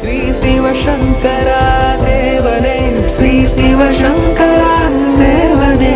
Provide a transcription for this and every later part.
श्री शिव शंकरा देवने श्री शिव शंकरा देवने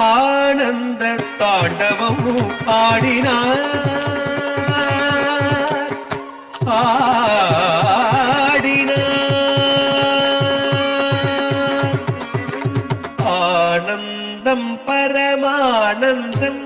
ஆனந்த தாண்டவமும் ஆடினார் ஆனந்தம் பரமானந்தம்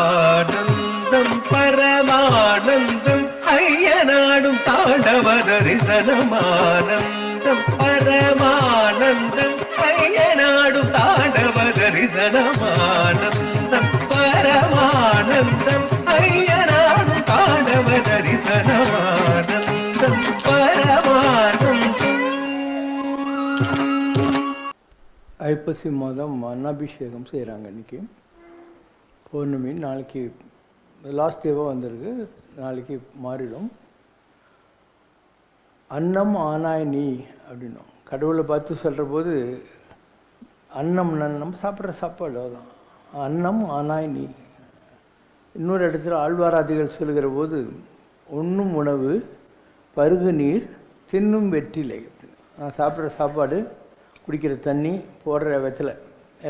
ஆனந்தம் பரமானந்தம் ஐயனாடும் தாண்டவ தரிசனமானந்தம் பரமானந்தம் ஐயனாடும் தாண்டவ தரிசனமானந்தம் பரமானந்தம் ஐயனாடும் தாண்டவ தரிசனமானந்தம் பரமானந்தம். ஐப்பசி மாதம் அன்னாபிஷேகம் செய்கிறாங்க. இன்றைக்கி பௌர்ணமி, நாளைக்கு லாஸ்ட் டேவாக வந்திருக்கு, நாளைக்கு மாறிடும். அன்னம் ஆனாய் நீ அப்படின்னும் கடவுளை பார்த்து சொல்கிற போது அன்னம் நம்ம சாப்பிட்ற சாப்பாடு அதுதான். அன்னம் ஆனாய் நீ. இன்னொரு இடத்துல ஆழ்வாராதிகள் சொல்கிற போது உண்ணும் உணவு பருகு நீர் தின்னும் வெற்றிலை. நான் சாப்பிட்ற சாப்பாடு, குடிக்கிற தண்ணி, போடுற வெத்தலை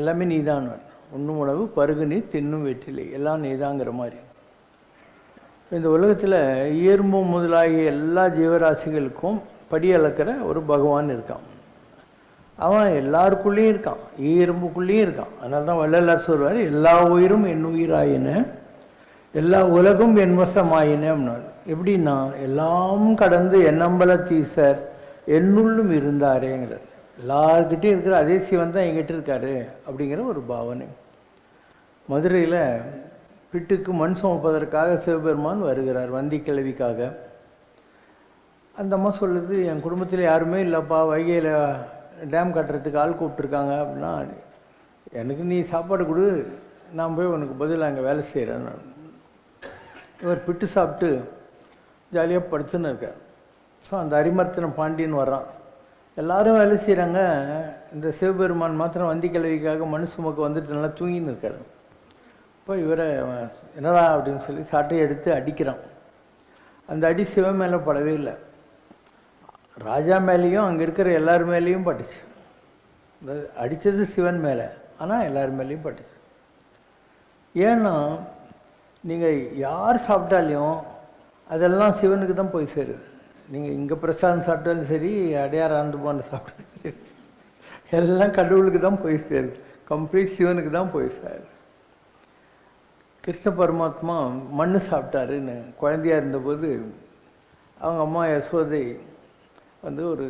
எல்லாமே நீ தான். உண்ணும் உணவு பருகு நீர் தின்னும் வெற்றிலை எல்லாம் நீதாங்கிற மாதிரி. இந்த உலகத்தில் இயற்பு முதலாகிய எல்லா ஜீவராசிகளுக்கும் படி அளக்கிற ஒரு பகவான் இருக்கான். அவன் எல்லாருக்குள்ளேயும் இருக்கான், ஈயெறும்புக்குள்ளேயும் இருக்கான். அதனால தான் வள்ளலார் சொல்வார், எல்லா உயிரும் என் உயிராயின எல்லா உலகும் என் வசமாயின அப்படின்னாரு. எப்படின்னா எல்லாம் கடந்து என்னம்பல தீசர் என்னுள்ளும் இருந்தாரேங்கிறார். எல்லார்கிட்டையும் இருக்கிற அதே சிவன் தான் எங்கிட்ட இருக்காரு அப்படிங்கிற ஒரு பாவனை. மதுரையில் பிட்டுக்கு மண் சுமப்பதற்காக சிவபெருமான் வருகிறார், வந்தி கிழவிக்காக. அந்த அம்மா சொல்லுது, என் குடும்பத்தில் யாருமே இல்லைப்பா, வைகையில் டேம் கட்டுறதுக்கு ஆள் கூப்பிட்ருக்காங்க அப்படின்னா, எனக்கு நீ சாப்பாடு கொடு, நான் போய் உனக்கு பதில் அங்கே வேலை செய்கிறேன். இவர் பிட்டு சாப்பிட்டு ஜாலியாக படுத்துன்னு இருக்கார். ஸோ அந்த அரிமர்த்தன பாண்டியன் வர்றான், எல்லாரும் வேலை செய்கிறாங்க, இந்த சிவபெருமான் மாத்திரம் வந்தி கிழவிக்காக மண் சுமக்க வந்துட்டு நல்லா தூங்கின்னு இருக்கார். இப்போ இவரை என்னடா அப்படின்னு சொல்லி சாட்டையை எடுத்து அடிக்கிறான். அந்த அடி சிவன் மேலே படவே இல்லை, ராஜா மேலேயும் அங்கே இருக்கிற எல்லார் மேலேயும் பட்டுச்சு. இந்த அடித்தது சிவன் மேலே, ஆனால் எல்லார் மேலேயும் பட்டுச்சு. ஏன்னா நீங்கள் யார் சாப்பிட்டாலையும் அதெல்லாம் சிவனுக்கு தான் போய் சேருது. நீங்கள் இங்கே பிரசாதம் சாப்பிட்டாலும் சரி, அடையார் ஆண்டு போன சாப்பிட்டாலும் சரி, எல்லாம் கடவுளுக்கு தான் போய் சேருது, கம்ப்ளீட் சிவனுக்கு தான் போய் சேருது. கிருஷ்ண பரமாத்மா மண் சாப்பிட்டாருன்னு குழந்தையாக இருந்தபோது அவங்க அம்மா யசோதை வந்து ஒரு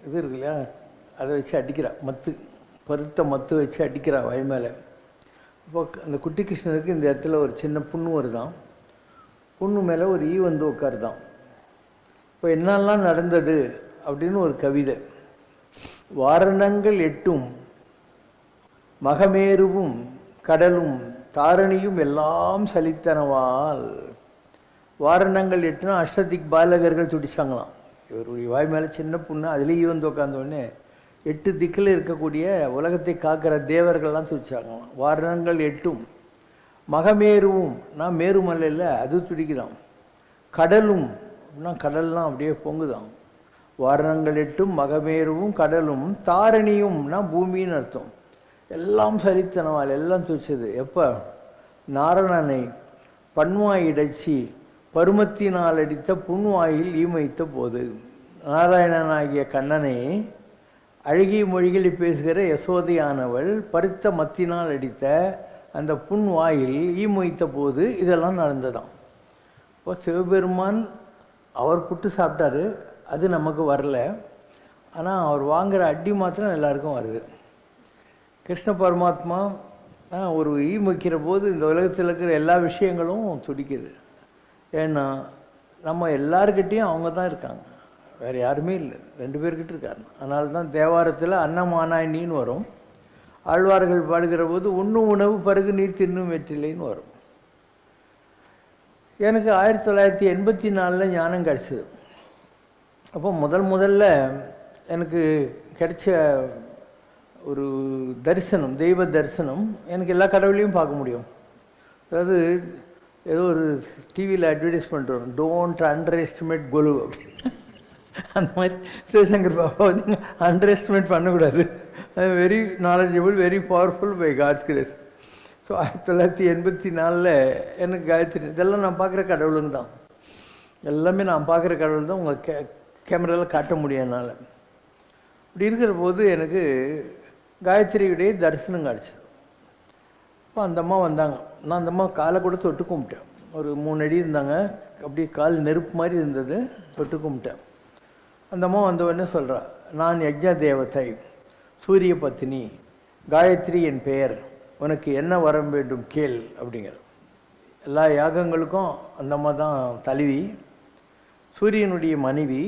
இது இருக்கு இல்லையா, அதை வச்சு அடிக்கிறா, மத்து, பருத்த மத்து வச்சு அடிக்கிறா வய மேலே. இப்போ அந்த குட்டி கிருஷ்ணனுக்கு இந்த இடத்துல ஒரு சின்ன புண்ணு வருதான், புண்ணு மேலே ஒரு ஈ வந்து உட்காருதான். இப்போ என்னெல்லாம் நடந்தது அப்படின்னு ஒரு கவிதை. வாரணங்கள் எட்டும் மகமேருவும் கடலும் தாரணியும் எல்லாம் சலித்தனவால். வாரணங்கள் எட்டுனா அஷ்டதிக் பாலகர்கள் துடிச்சாங்களாம். இவருடைய வாய் மேலே சின்ன புண்ணு, அதுலேயே வந்து உட்காந்தோடனே 8 திக்கில் இருக்கக்கூடிய உலகத்தை காக்கிற தேவர்கள்லாம் துடிச்சாங்களாம். வாரணங்கள் எட்டும் மகமேருவும், நான் மேருமல்ல இல்லை அது துடிக்குதான். கடலும் அப்படின்னா கடல்லாம் அப்படியே பொங்குதான். வாரணங்கள் எட்டும் மகமேருவும் கடலும் தாரணியும்னா பூமின்னு அர்த்தம். எல்லாம் சரித்தனவால் எல்லாம் துடிச்சது. எப்போ நாரணனை பன்வாய் இடைச்சி பருமத்தினால் அடித்த புன்வாயில் ஈமைத்த போது. நாராயணனாகிய கண்ணனை அழகிய மொழிகளை பேசுகிற யசோதையானவள் பருத்த மத்தினால் அடித்த அந்த புன்வாயில் ஈமொய்த்த போது இதெல்லாம் நடந்ததாம். இப்போ சிவபெருமான் அவர் புட்டு சாப்பிட்டாரு, அது நமக்கு வரல, ஆனால் அவர் வாங்குகிற அடி மாத்திரம் எல்லாருக்கும் வருது. கிருஷ்ண பரமாத்மா ஒரு வைக்கிற போது இந்த உலகத்தில் இருக்கிற எல்லா விஷயங்களும் துடிக்குது. ஏன்னா நம்ம எல்லாருக்கிட்டேயும் அவங்க தான் இருக்காங்க, வேறு யாருமே இல்லை, 2 பேர்கிட்ட இருக்காங்க. அதனால தான் தேவாரத்தில் அன்னமானாய் நீன்னு வரும். ஆழ்வார்கள் பாடுகிற போது உண்ணும் உணவு பருகு நீர் தின்னும் வெற்றிலைன்னு வரும். எனக்கு 1984 ஞானம் கிடச்சிது. அப்போ முதல்ல எனக்கு கிடைச்ச ஒரு தரிசனம், தெய்வ தரிசனம். எனக்கு எல்லா கடவுளையும் பார்க்க முடியும். அதாவது ஏதோ ஒரு டிவியில் அட்வர்டைஸ்மெண்ட் வரும், டோன்ட் அண்டர் எஸ்டிமேட் கொலு அப்படின்னு. அந்த மாதிரி சிவசங்கர் பாபா வந்து அண்டர் எஸ்டிமேட் பண்ணக்கூடாது. அது very knowledgeable, very powerful by God's grace. So 1984 எனக்கு காயத்ரி, இதெல்லாம் நான் பார்க்குற கடவுளுங்க தான், எல்லாமே நான் பார்க்குற கடவுள் தான். உங்கள் கேமராவில் காட்ட முடியும் என்னால். இப்படி இருக்கிற போது எனக்கு காயத்ரியுடைய தரிசனம் கிடச்சிது. அப்போ அந்த அம்மா வந்தாங்க. நான் அந்த அம்மா காலை கூட தொட்டு கும்பிட்டேன். ஒரு 3 அடி இருந்தாங்க, அப்படியே கால் நெருப்பு மாதிரி இருந்தது, தொட்டு கும்பிட்டேன். அந்த அம்மா வந்தவொடனே சொல்கிறா, நான் யஜ்ஞ தேவதை, சூரிய பத்தினி, காயத்ரி என் பெயர், உனக்கு என்ன வரம் வேண்டும் கேள் அப்படிங்கிற. எல்லா யாகங்களுக்கும் அந்த அம்மா தான் தலைவி, சூரியனுடைய மனைவி.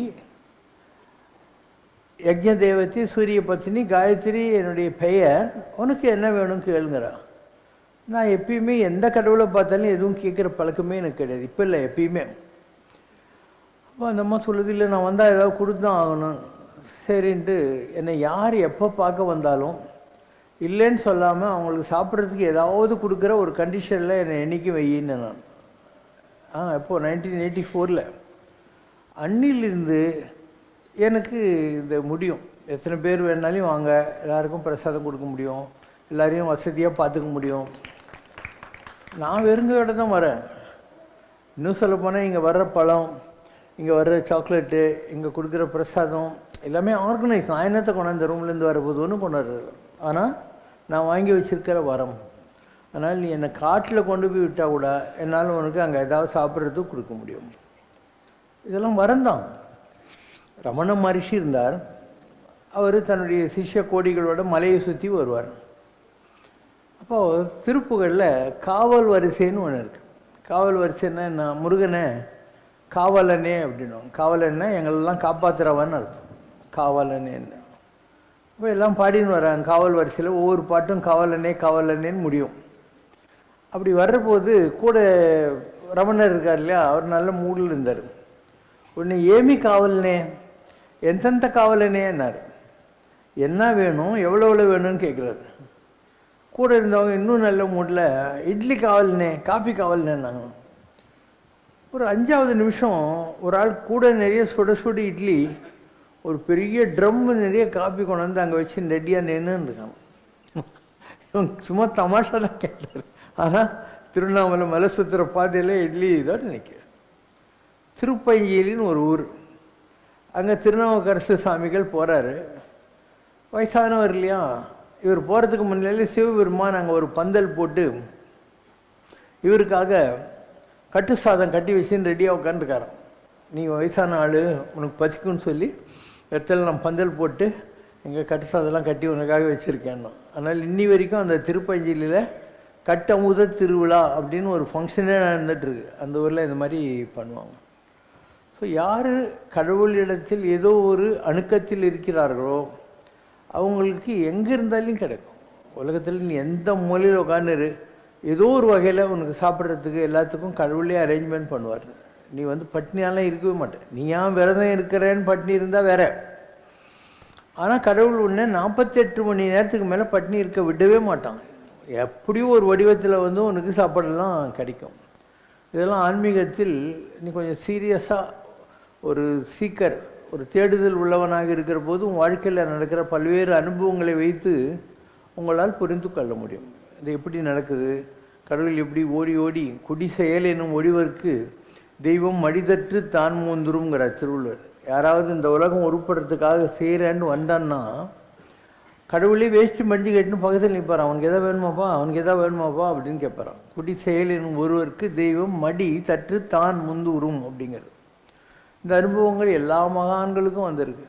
யஜ்ஞ தேவதை, சூரிய பத்தினி, காயத்ரி என்னுடைய பெயர், உனக்கு என்ன வேணும் கேளுங்கிறா. நான் எப்பயுமே எந்த கடவுளை பார்த்தாலும் எதுவும் கேட்குற பழக்கமே எனக்கு கிடையாது, இப்போ இல்லை, எப்பயுமே. அப்போ அந்த அம்மா சொல்லுது, இல்லை நான் வந்தால் ஏதாவது கொடுத்துதான் ஆகணும். சரின்ட்டு என்னை யார் எப்போ பார்க்க வந்தாலும் இல்லைன்னு சொல்லாமல் அவங்களுக்கு சாப்பிட்றதுக்கு ஏதாவது கொடுக்குற ஒரு கண்டிஷனில் என்னை என்றைக்கும் வையின்னு நான். எப்போது 1984 அன்னிலிருந்து எனக்கு இந்த முடியும். எத்தனை பேர் வேணாலும் வாங்க, எல்லாருக்கும் பிரசாதம் கொடுக்க முடியும், எல்லாரையும் வசதியாக பார்த்துக்க முடியும். நான் வெறுங்கையோட தான் வரேன். இன்னும் சொல்லப்போனால் இங்கே வர்ற பழம், இங்கே வர்ற சாக்லேட்டு, இங்கே கொடுக்குற பிரசாதம் எல்லாமே ஆர்கனைஸ். நான் என்னத்தை கொண்டாந்து ரூம்லேருந்து வரப்போது ஒன்றும் கொண்டாடுறது. ஆனால் நான் வாங்கி வச்சுருக்கிற வரம். அதனால் நீ என்னை காட்டில் கொண்டு போய் விட்டால் கூட என்னால் உனக்கு அங்கே ஏதாவது சாப்பிட்றதுக்கு கொடுக்க முடியும். இதெல்லாம் வரந்தான். ரமண மகரிஷி இருந்தார். அவர் தன்னுடைய சிஷ்ய கோடிகளோட மலையை சுற்றி வருவார். அப்போது திருப்புகளில் காவல் வரிசைன்னு ஒன்று இருக்குது. காவல் வரிசைன்னா என்ன? முருகனை காவலனே அப்படின்னும். காவலன்னா எங்களெல்லாம் காப்பாற்றுறவன்னு அர்த்தம். காவலனேன்னு இப்போ எல்லாம் பாடின்னு வராங்க. காவல் வரிசையில் ஒவ்வொரு பாட்டும் காவலனே காவலனேன்னு முடியும். அப்படி வர்றபோது கூட ரமணர் இருக்கார் இல்லையா, அவர் நல்ல மூடில் இருந்தார். உடனே ஏமி காவலனே, எந்தெந்த காவலனேன்னார். என்ன வேணும், எவ்வளோ வேணும்னு கேட்குறாரு. கூட இருந்தவங்க இன்னும் நல்ல மூடில் இட்லி காவலனே, காஃபி காவலனேன்னாங்க. ஒரு 5வது நிமிஷம் ஒரு ஆள் கூட நிறைய சுட சுட இட்லி, ஒரு பெரிய ட்ரம்மு நிறைய காஃபி கொண்டு வந்து அங்கே வச்சு ரெடியாக நின்றுன்னு இருக்காங்க. இவங்க சும்மா தமாஷா தான் கேட்டார். ஆனால் திருவண்ணாமலை மலை சுற்றுற பாதையில் இட்லி இதோடு நிற்க. திருப்பஞ்சியிலின்னு ஒரு ஊர், அங்கே திருநாவுக்கரசு சாமிகள் போகிறாரு. வயசானவர் இல்லையா, இவர் போகிறதுக்கு முன்னாலே சிவபெருமான் அங்கே ஒரு பந்தல் போட்டு இவருக்காக கட்டு சாதம் கட்டி வச்சுன்னு ரெடியாக உட்காந்துருக்காராம். நீ வயசான ஆள், உனக்கு பசிக்குன்னு சொல்லி இடத்துல நான் பந்தல் போட்டு எங்கள் கட்டு சாதம்லாம் கட்டி உனக்காக வச்சுருக்கேன்னா. அதனால் இன்னி வரைக்கும் அந்த திருப்பஞ்சியில் கட்டமுத திருவிழா அப்படின்னு ஒரு ஃபங்க்ஷனே நடந்துகிட்ருக்கு. அந்த ஊரில் இந்த மாதிரி பண்ணுவாங்க. ஸோ யார் கடவுளிடத்தில் ஏதோ ஒரு அணுக்கத்தில் இருக்கிறார்களோ அவங்களுக்கு எங்கே இருந்தாலும் கிடைக்கும். உலகத்தில் நீ எந்த மூலையில் உட்காந்துரு, ஏதோ ஒரு வகையில் உனக்கு சாப்பிட்றதுக்கு எல்லாத்துக்கும் கடவுளே அரேஞ்ச்மெண்ட் பண்ணுவார். நீ பட்னியாலாம் இருக்கவே மாட்டேன். நீ ஏன் விரதம் இருக்கிறேன்னு பட்னி இருந்தால் வேற. ஆனால் கடவுள் உன்னை 48 மணி நேரத்துக்கு மேலே பட்னி இருக்க விடவே மாட்டாங்க. எப்படியும் ஒரு வடிவத்தில் உனக்கு சாப்பாடெல்லாம் கிடைக்கும். இதெல்லாம் ஆன்மீகத்தில் நீ கொஞ்சம் சீரியஸாக ஒரு சீக்கர், ஒரு தேடுதல் உள்ளவனாக இருக்கிற போது உன் வாழ்க்கையில் நடக்கிற பல்வேறு அனுபவங்களை வைத்து உங்களால் புரிந்து கொள்ள முடியும். இது எப்படி நடக்குது, கடவுள் எப்படி ஓடி ஓடி குடி செயல் என்னும் ஒடிவருக்கு தெய்வம் மடிதற்று தான் மூந்துருங்கிறார் திருவள்ளுவர். யாராவது இந்த உலகம் உருப்படுறதுக்காக செய்கிறேன்னு வந்தான்னா கடவுளே வேஷ்டி மடிஞ்சு கட்டின்னு பக்கத்தில் நிற்பார். அவனுக்கு எதாவது வேணுமாப்பா, அவனுக்கு எதாவது வேணுமாப்பா அப்படின்னு கேட்பாரான். குடி செயல் என்னும் ஒருவருக்கு தெய்வம் மடி தற்று தான் முந்துரும் அப்படிங்கிறது. இந்த அனுபவங்கள் எல்லா மகான்களுக்கும் வந்திருக்கு.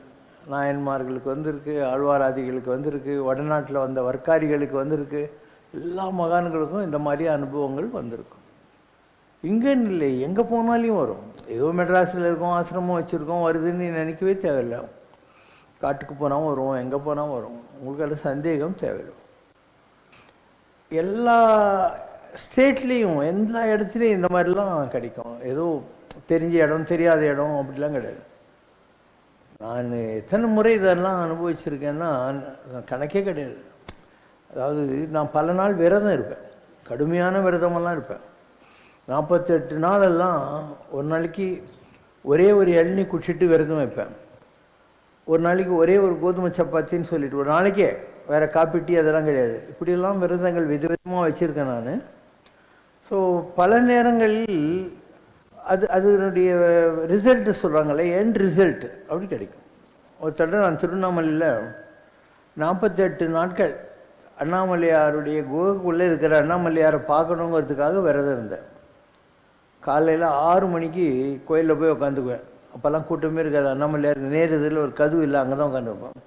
நாயன்மார்களுக்கு வந்திருக்கு, ஆழ்வாராதிகளுக்கு வந்திருக்கு, வடநாட்டில் வந்த வர்க்காரிகளுக்கு வந்திருக்கு, எல்லா மகான்களுக்கும் இந்த மாதிரி அனுபவங்கள் வந்திருக்கும். இங்கேன்னு இல்லை, எங்கே போனாலையும் வரும். ஏதோ மெட்ராஸில் இருக்கோம், ஆசிரமம் வச்சுருக்கோம், வருதுன்னு நினைக்கவே தேவையில்லை. காட்டுக்கு போனால் வரும், எங்கே போனால் வரும். உங்களுக்கு அது சந்தேகம் தேவையில்லை. எல்லா ஸ்டேட்லேயும் எல்லா இடத்துலையும் இந்த மாதிரிலாம் கிடைக்கும். ஏதோ தெரிஞ்ச இடம் தெரியாத இடம் அப்படிலாம் கிடையாது. நான் எத்தனை முறை இதெல்லாம் அனுபவிச்சிருக்கேன்னா கணக்கே கிடையாது. அதாவது நான் பல நாள் விரதம் இருப்பேன், கடுமையான விரதமெல்லாம் இருப்பேன். 48 நாளெல்லாம் ஒரு நாளைக்கு ஒரே ஒரு இளநீ குடிச்சிட்டு விரதம் வைப்பேன். ஒரு நாளைக்கு ஒரே ஒரு கோதுமை சப்பாத்தின்னு சொல்லிட்டு ஒரு நாளைக்கே வேறு காப்பி டீ அதெல்லாம் கிடையாது. இப்படியெல்லாம் விரதங்கள் விதவிதமாக வச்சுருக்கேன் நான். ஸோ பல நேரங்களில் அதனுடைய ரிசல்ட்டு சொல்கிறாங்களே, எண்ட் ரிசல்ட் அப்படி கிடைக்கும். ஒரு தடவை நான் திருவண்ணாமலையில் 48 நாட்கள் அண்ணாமலையாருடைய குகைக்குள்ளே இருக்கிற அண்ணாமலையாரை பார்க்கணுங்கிறதுக்காக விரதம் இருந்தேன். காலையில் 6 மணிக்கு கோயிலில் போய் உட்காந்துக்குவேன். அப்போல்லாம் கூட்டமே இருக்காது. அண்ணாமலையார் நேரத்தில் ஒரு கதவு இல்லை, அங்கே தான் உட்காந்துருப்பேன்.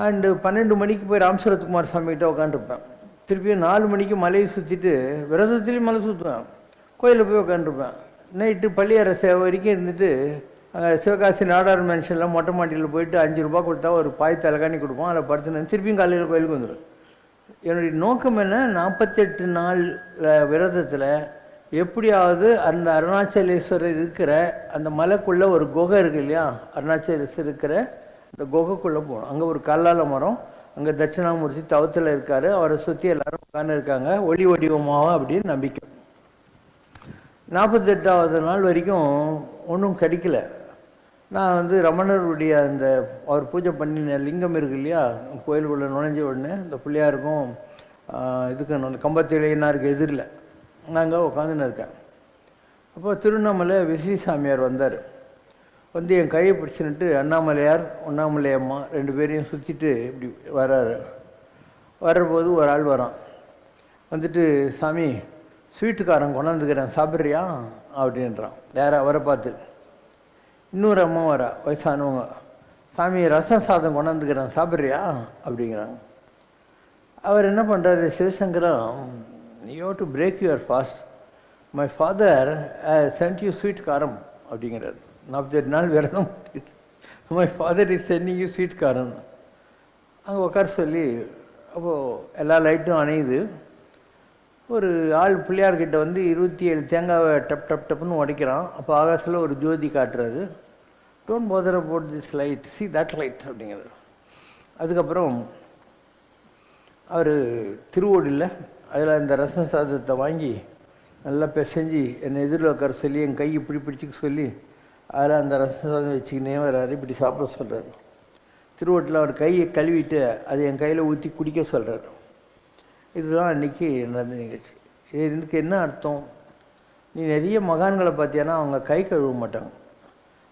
அண்டு 12 மணிக்கு போய் ராமசரத்குமார் சாமிகிட்ட உட்காந்துருப்பேன். திருப்பியும் 4 மணிக்கு மலையை சுற்றிட்டு விரதத்துலேயும் மலை சுற்றுவேன், கோயிலில் போய் உட்காந்துருப்பேன். நைட்டு பள்ளியறை சேவை வரைக்கும் இருந்துட்டு அங்கே சிவகாசி நாடார் மென்ஷனில் மொட்டை மாட்டியில் போயிட்டு 5 ரூபா கொடுத்தா ஒரு பாய் தலைகாணி கொடுப்போம், அதில் படுத்துனேன். திருப்பியும் காலையில் கோயிலுக்கு வந்துடும். என்னுடைய நோக்கம் என்ன, 48 நாள் விரதத்தில் எப்படியாவது அந்த அருணாச்சலேஸ்வரர் இருக்கிற அந்த மலைக்குள்ளே ஒரு குகை இருக்குது இல்லையா, அருணாச்சலேஸ்வரர் இருக்கிற அந்த குகைக்குள்ளே போகணும். அங்கே ஒரு கல்லால மரம், அங்கே தட்சிணாமூர்த்தி தவத்தில் இருக்கார், அவரை சுற்றி எல்லாரும் உட்கார்ந்து இருக்காங்க, ஒளி வடிவமாக அப்படின்னு நம்பிக்கை. 48வது நாள் வரைக்கும் ஒன்றும் கிடைக்கல. நான் ரமணருடைய அந்த அவர் பூஜை பண்ணின லிங்கம் இருக்கு இல்லையா, கோயிலுக்குள்ளே நுழைஞ்ச உடனே இந்த பிள்ளையாருக்கும் இதுக்கு கம்பத்திலையினாருக்கு எதிரில் நாங்கள் உட்காந்துன்னு இருக்கேன். அப்போ திருவண்ணாமலை விஸ்வி சாமியார் வந்தார். என் கையை பிடிச்சின்னுட்டு அண்ணாமலையார் அண்ணாமலை அம்மா 2 பேரையும் சுற்றிட்டு இப்படி வர்றாரு. வர்றபோது ஒரு ஆள் வரான். வந்துட்டு, சாமி ஸ்வீட்டுக்காரன் கொண்டாந்துக்கிறேன் சாப்பிட்றியா அப்படின்றான். யாரை? அவரை பார்த்து. இன்னொரு அம்மா வரா, வயசானவங்க. சாமி ரசம் சாதம் கொண்டாந்துக்கிறேன் சாப்பிட்றியா அப்படிங்கிறாங்க. அவர் என்ன பண்ணுறாரு, Sivasankaram, you have to break your fast, my father sent you sweet karam அப்படிங்கிறார். 48 நாள் விரதம், my father is sending you sweet karam. அங்கே உட்கார சொல்லி அப்போது எல்லா லைட்டும் அணையுது. ஒரு ஆள் பிள்ளையார்கிட்ட 27 தேங்காவை டப் டப் டப்னு உடைக்கிறான். அப்போ ஆகாசில் ஒரு ஜோதி காட்டுறாரு. Don't bother about this light, see that light அப்படிங்கிறது. அதுக்கப்புறம் அவர் திருவோடியில் அதில் இந்த ரசம் சாதத்தை வாங்கி நல்லா பிசைஞ்சு என்னை எதிரில் உட்கார சொல்லி என் கை இப்படி பிடிச்சிக்க சொல்லி அதில் அந்த ரசம் சாதம் வச்சுக்கினே வர்றாரு. இப்படி சாப்பிட சொல்கிறார். திருவோட்டில் அவர் கையை கழுவிட்டு அதை என் கையில் ஊற்றி குடிக்க சொல்கிறார். இதுதான் அன்றைக்கி நடந்த நிகழ்ச்சி. இதுக்கு என்ன அர்த்தம்? நீ நிறைய மகான்களை பார்த்தியானா அவங்க கை கழுவ மாட்டாங்க.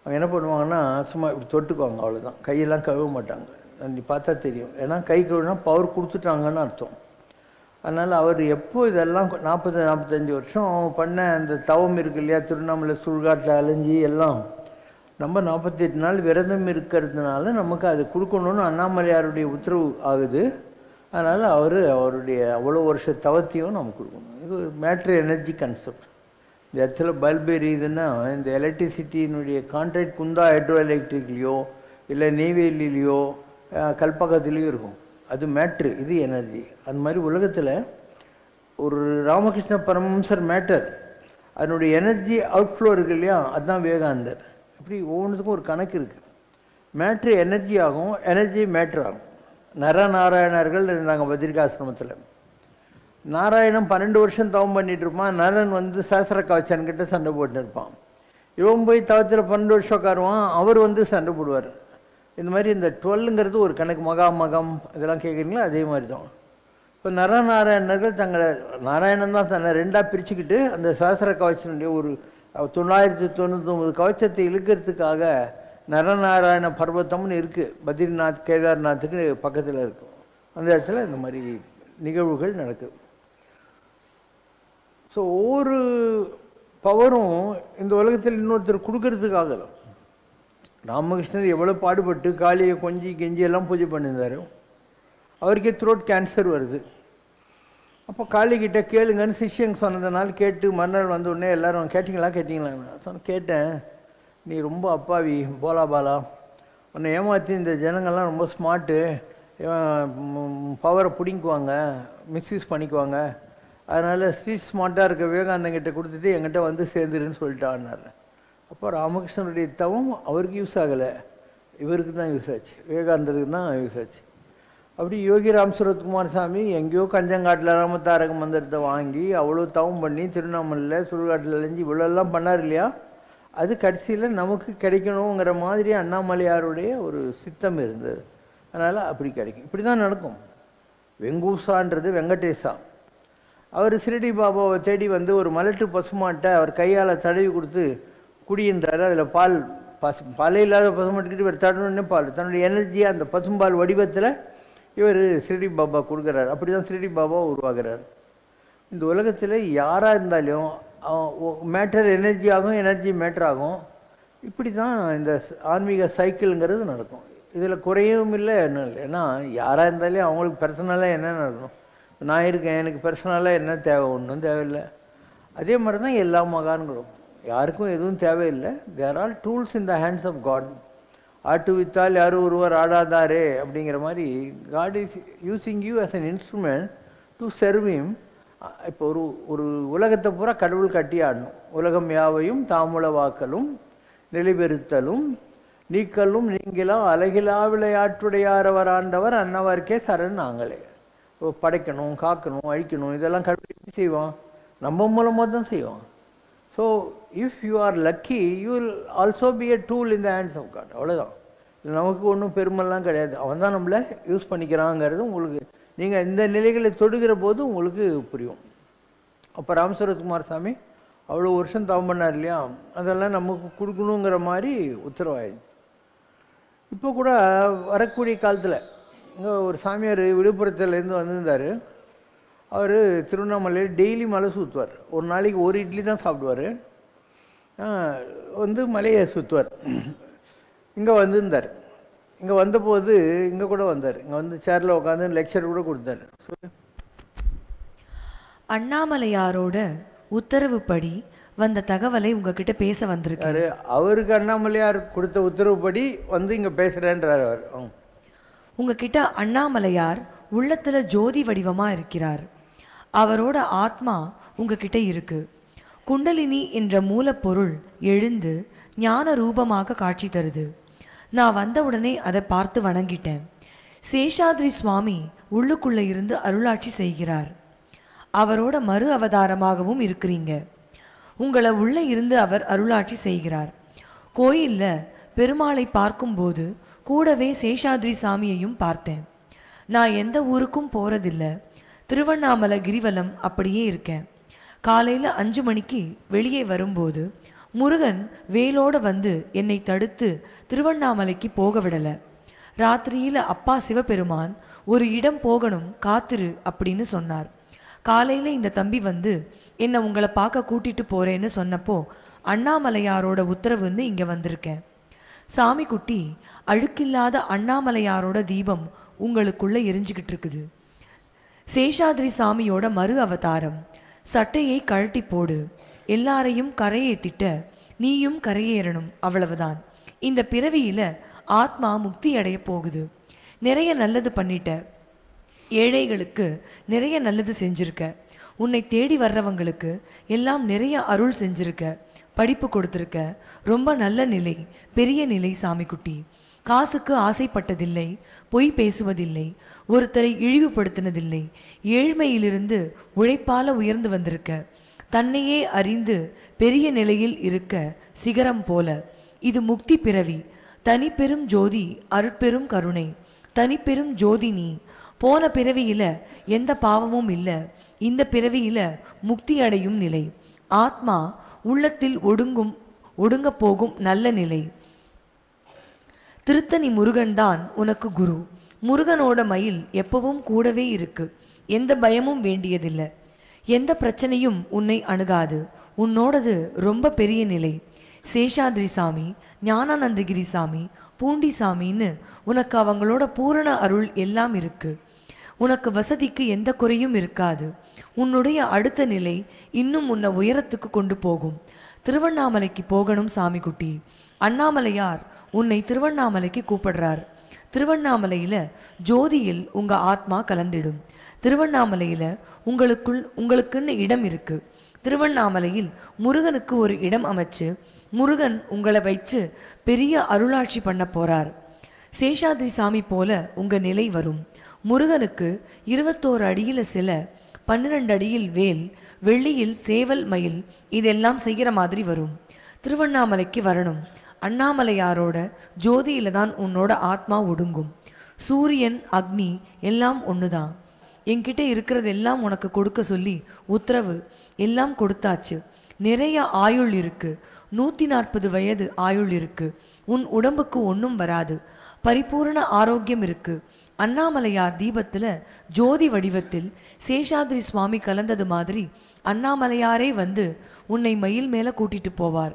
அவங்க என்ன பண்ணுவாங்கன்னா சும்மா இப்படி தொட்டுக்குவாங்க, அவ்வளோதான். கையெல்லாம் கழுவ மாட்டாங்க. நீ பார்த்தா தெரியும். ஏன்னா கை கழுவுனா பவர் கொடுத்துட்டாங்கன்னு அர்த்தம். அதனால் அவர் எப்போ இதெல்லாம் 40-45 வருஷம் பண்ண அந்த தவம் இருக்கு இல்லையா, திருவண்ணாமலை சுடுகாட்டில் அலைஞ்சி எல்லாம் நம்ம 48 நாள் விரதம் இருக்கிறதுனால நமக்கு அது கொடுக்கணும்னு அண்ணாமலையாருடைய உத்தரவு ஆகுது. அதனால் அவருடைய அவ்வளோ வருஷ தவத்தையும் நமக்கு கொடுக்கணும். இது மேட்ரு எனர்ஜி கான்செப்ட். இந்த இடத்துல பல்பு எரியுதுன்னா இந்த எலக்ட்ரிசிட்டியினுடைய கான்ட்ராக்ட் குந்தா ஹைட்ரோ எலக்ட்ரிக்லேயோ இல்லை நெய்வேலியிலையோ கல்பக்கத்துலேயும் இருக்கும். அது மேட்ரு, இது எனர்ஜி. அந்த மாதிரி உலகத்தில் ஒரு ராமகிருஷ்ண பரமஹம்சர் மேட்டர், அதனுடைய எனர்ஜி அவுட்ஃப்ளோ இருக்குது இல்லையா, அதுதான் விவேகானந்தர். இப்படி ஒவ்வொன்றுத்துக்கும் ஒரு கணக்கு இருக்குது. மேட்ரு எனர்ஜி ஆகும், எனர்ஜி மேட்ரு ஆகும். நரநாராயணர்கள் இருந்தாங்க பத்ரிகாசிரமத்தில். நாராயணன் 12 வருஷம் தவம் பண்ணிட்டு இருப்பான். நரன் சாஸ்திர கவச்சன்கிட்ட சண்டை போட்டு இருப்பான். இவன் போய் தவத்தில் 12 வருஷம் உட்காருவான். அவர் சண்டை போடுவார். இந்த மாதிரி இந்த 12ங்கிறது ஒரு கணக்கு. மகம் இதெல்லாம் கேட்குறீங்களா, அதே மாதிரி தான். இப்போ நரநாராயணர்கள் நாராயணன் தான் தன்னை 2ஆக பிரிச்சுக்கிட்டு அந்த சாஸ்திர கவச்சனுடைய ஒரு 999 கவச்சத்தை இழுக்கிறதுக்காக நரநாராயண பர்வத்தம்னு இருக்குது, பத்ரிநாத் கேதார்நாத்துக்கு பக்கத்தில் இருக்கும். அந்த இடத்துல இந்த மாதிரி நிகழ்வுகள் நடக்குது. ஸோ ஒவ்வொரு பவரும் இந்த உலகத்தில் இன்னொருத்தர் கொடுக்கறதுக்காக தான். ராமகிருஷ்ணர் எவ்வளோ பாடுபட்டு காளியை கொஞ்சி கெஞ்சி எல்லாம் பூஜை பண்ணியிருந்தார். அவருக்கே த்ரோட் கேன்சர் வருது. அப்போ காளிகிட்ட கேளுங்கன்னு சிஷ்யங்க சொன்னதுனால கேட்டு மறுநாள் வந்த உடனே எல்லோரும் கேட்டிங்களா சொன்ன கேட்டேன். நீ ரொம்ப அப்பாவி பாலா, உன்னை ஏமாற்றி இந்த ஜனங்கள்லாம் ரொம்ப ஸ்மார்ட்டு, பவரை பிடிங்குவாங்க, மிஸ்யூஸ் பண்ணிக்குவாங்க, அதனால் ஸ்ட்ரீட் ஸ்மார்ட்டாக இருக்க விவேகானந்தங்கிட்ட கொடுத்துட்டு என்கிட்ட வந்து சேர்ந்துருன்னு சொல்லிட்டான்னார். அப்போ ராமகிருஷ்ணனுடைய தவம் அவருக்கு யூஸ் ஆகலை, இவருக்கு தான் யூஸ் ஆச்சு, விவேகானந்தருக்கு தான் யூஸ் ஆச்சு. அப்படி யோகி ராம் சுரத்குமார் சாமி எங்கேயோ கஞ்சங்காட்டில் ராமதாரக மந்திரத்தை வாங்கி அவ்வளோ தவம் பண்ணி திருவண்ணாமலையில் சுடுகாட்டில் அலைஞ்சி இவ்வளோலாம் பண்ணார் இல்லையா, அது கடைசியில் நமக்கு கிடைக்கணுங்கிற மாதிரி அண்ணாமலையாருடைய ஒரு சித்தம் இருந்தது. அதனால் அப்படி கிடைக்கும். இப்படி தான் நடக்கும். வெங்கூசான்றது வெங்கடேசா, அவர் சிரடி பாபாவை தேடி வந்து ஒரு மலட்டு பசுமாட்டை அவர் கையால் தடவி கொடுத்து குடின்றார். அதில் பாலே இல்லாத பசுமாட்டுக்கிட்டு இவர் தடவுன்னு பால் தன்னுடைய எனர்ஜியை அந்த பசும்பால் வடிவத்தில் இவர் சிரடி பாபா கொடுக்குறார். அப்படி தான் சிரடி பாபா உருவாகிறார். இந்த உலகத்தில் யாராக இருந்தாலும் மேட்டர் எனர்ஜி ஆகும், எனர்ஜி மேட்டர் ஆகும். இப்படி தான் இந்த ஆன்மீக சைக்கிளுங்கிறது நடக்கும். இதில் குறையவும் இல்லை, என்ன இல்லை. ஏன்னா யாராக இருந்தாலும் அவங்களுக்கு பர்சனலாக என்ன நடக்கணும், நான் இருக்கேன், எனக்கு பர்சனலாக என்ன தேவை, ஒன்றும் தேவையில்லை. அதே மாதிரி தான் எல்லா மகான்களும், யாருக்கும் எதுவும் தேவையில்லை. There all tools in the hands of God. ஆட்டு வித்தால் யாரும் ஒருவர் ஆடாதாரே அப்படிங்கிற மாதிரி God is using you as an instrument to serve him. இப்போ ஒரு உலகத்தை பூரா கடவுள் கட்டி ஆடணும். உலகம் யாவையும் தாமுளவாக்கலும் நிலைபெறுத்தலும் நீக்கலும் நீங்களாம் அழகிலா விளையாட்டுடையாரவர் ஆண்டவர் அன்னவருக்கே சரண் நாங்களே. படைக்கணும், காக்கணும், அழிக்கணும், இதெல்லாம் கடவுள் எப்படி செய்வான்? நம்ம மூலமாக தான் செய்வான். So if you are lucky you will also be a tool in the hands of God. அவ்வளோதான். நமக்கு ஒன்றும் பெருமெல்லாம் கிடையாது. அவன் தான் நம்மளை யூஸ் பண்ணிக்கிறாங்கிறது உங்களுக்கு நீங்கள் இந்த நிலைகளை தொடுகிற போது உங்களுக்கு புரியும். அப்போ ராம் சரத்குமார் சாமி அவ்வளோ வருஷம் தவம் பண்ணார் இல்லையா, அதெல்லாம் நமக்கு கொடுக்கணுங்கிற மாதிரி உத்தரவாயிடுச்சு. இப்போ கூட வரக்கூடிய காலத்தில் இங்கே ஒரு சாமியார் விழுப்புரத்துலேருந்து வந்திருந்தார். அவர் திருவண்ணாமலையில் டெய்லி மலை சுற்றுவார். ஒரு நாளைக்கு ஒரு இட்லி தான் சாப்பிடுவார், வந்து மலையை சுற்றுவார். இங்கே வந்திருந்தார். இங்கே வந்தபோது இங்கே கூட வந்தார். இங்கே வந்து சேரில் உட்காந்து லெக்சர் கூட கொடுத்தாரு. அண்ணாமலையாரோட உத்தரவுப்படி வந்த தகவலை உங்ககிட்ட பேச வந்திருக்காரு. அவருக்கு அண்ணாமலையார் கொடுத்த உத்தரவுப்படி வந்து இங்கே பேசுகிறேன்றார் அவர். உங்ககிட்ட அண்ணாமலையார் உள்ளத்துல ஜோதி வடிவமா இருக்கிறார். அவரோட ஆத்மா உங்ககிட்ட இருக்கு. குண்டலினி என்ற மூலப்பொருள் எழுந்து ஞான ரூபமாக காட்சி தருது. நான் வந்த உடனே அதை பார்த்து வணங்கிட்டேன். சேஷாத்ரி சுவாமி உள்ளுக்குள்ள இருந்து அருளாட்சி செய்கிறார். அவரோட மறு அவதாரமாகவும் இருக்கிறீங்க. உங்களை உள்ள இருந்து அவர் அருளாட்சி செய்கிறார். கோயில்ல பெருமாளை பார்க்கும்போது கூடவே சேஷாத்ரி சாமியையும் பார்த்தேன். நான் எந்த ஊருக்கும் போறதில்லை. திருவண்ணாமலை கிரிவலம் அப்படியே இருக்கேன். காலையில் 5 மணிக்கு வெளியே வரும்போது முருகன் வேலோடு வந்து என்னை தடுத்து திருவண்ணாமலைக்கு போக விடலை. ராத்திரியில் அப்பா சிவபெருமான் ஒரு இடம் போகணும், காத்திரு அப்படின்னு சொன்னார். காலையில் இந்த தம்பி வந்து என்னை உங்களை பார்க்க கூட்டிட்டு போறேன்னு சொன்னப்போ அண்ணாமலையாரோட உத்தரவுன்னு இங்கே வந்திருக்கேன். சாமி குட்டி, அழுக்கில்லாத அண்ணாமலையாரோட தீபம் உங்களுக்குள்ள எரிஞ்சுக்கிட்டு இருக்குது. சேஷாத்ரி சாமியோட மறு அவதாரம். சட்டையை கழட்டி போடு, எல்லாரையும் கரையேத்திட்ட நீயும் கரையேறணும், அவ்வளவுதான். இந்த பிறவியில ஆத்மா முக்தி அடைய போகுது. நிறைய நல்லது பண்ணிட்ட. ஏழைகளுக்கு நிறைய நல்லது செஞ்சிருக்க. உன்னை தேடி வர்றவங்களுக்கு எல்லாம் நிறைய அருள் செஞ்சிருக்க. படிப்பு கொடுத்துருக்க. ரொம்ப நல்ல நிலை, பெரிய நிலை சாமிக்குட்டி. காசுக்கு ஆசைப்பட்டதில்லை, பொய் பேசுவதில்லை, ஒருத்தரை இழிவுபடுத்தினதில்லை. ஏழ்மையிலிருந்து உழைப்பால உயர்ந்து வந்திருக்க. தன்னையே அறிந்து பெரிய நிலையில் இருக்க சிகரம் போல. இது முக்தி பிறவி. தனிப்பெரும் ஜோதி, அருட்பெரும் கருணை. தனிப்பெரும் ஜோதி நீ. போன பிறவியில எந்த பாவமும் இல்லை. இந்த பிறவியில முக்தி அடையும் நிலை. ஆத்மா உள்ளத்தில் ஒடுங்க போகும் நல்ல நிலை. திருத்தணி முருகன் தான் உனக்கு குரு. முருகனோட மயில் எப்பவும் கூடவே இருக்கு. எந்த பயமும் வேண்டியதில்லை. எந்த பிரச்சனையும் உன்னை அணுகாது. உன்னோடது ரொம்ப பெரிய நிலை. சேஷாத்ரி சாமி, ஞானானந்தகிரி சாமி, பூண்டி சாமின்னு உனக்கு அவங்களோட பூரண அருள் எல்லாம் இருக்கு. உனக்கு வசதிக்கு எந்த குறையும் இருக்காது. உன்னுடைய அடுத்த நிலை இன்னும் உன்னை உயரத்துக்கு கொண்டு போகும். திருவண்ணாமலைக்கு போகணும் சாமிக்குட்டி. அண்ணாமலையார் உன்னை திருவண்ணாமலைக்கு கூப்பிடுறார். திருவண்ணாமலையில ஜோதியில் உங்க ஆத்மா கலந்திடும். திருவண்ணாமலையில உங்களுக்குன்னு இடம் இருக்கு. திருவண்ணாமலையில் முருகனுக்கு ஒரு இடம் அமைச்சு முருகன் உங்களை வச்சு பெரிய அருளாட்சி பண்ண போறார். சேஷாத்ரி சாமி போல உங்க நிலை வரும். முருகனுக்கு 21 அடியில சிலை, 12 அடியில் வேல், வெள்ளியில் சேவல் மயில், இதெல்லாம் செய்கிற மாதிரி வரும். திருவண்ணாமலைக்கு வரணும். அண்ணாமலையாரோட ஜோதியில தான் உன்னோட ஆத்மா ஒடுங்கும். சூரியன் அக்னி எல்லாம் ஒண்ணுதான். என்கிட்ட இருக்கிறது எல்லாம் உனக்கு கொடுக்க சொல்லி உத்தரவு எல்லாம் கொடுத்தாச்சு. நிறைய ஆயுள் இருக்கு. 140 வயது ஆயுள் இருக்கு. உன் உடம்புக்கு ஒன்றும் வராது. பரிபூர்ண ஆரோக்கியம் இருக்கு. அண்ணாமலையார் தீபத்துல ஜோதி வடிவத்தில் சேஷாத்ரி சுவாமி கலந்தது மாதிரி அண்ணாமலையாரே வந்து உன்னை மயில் மேல கூட்டிட்டு போவார்.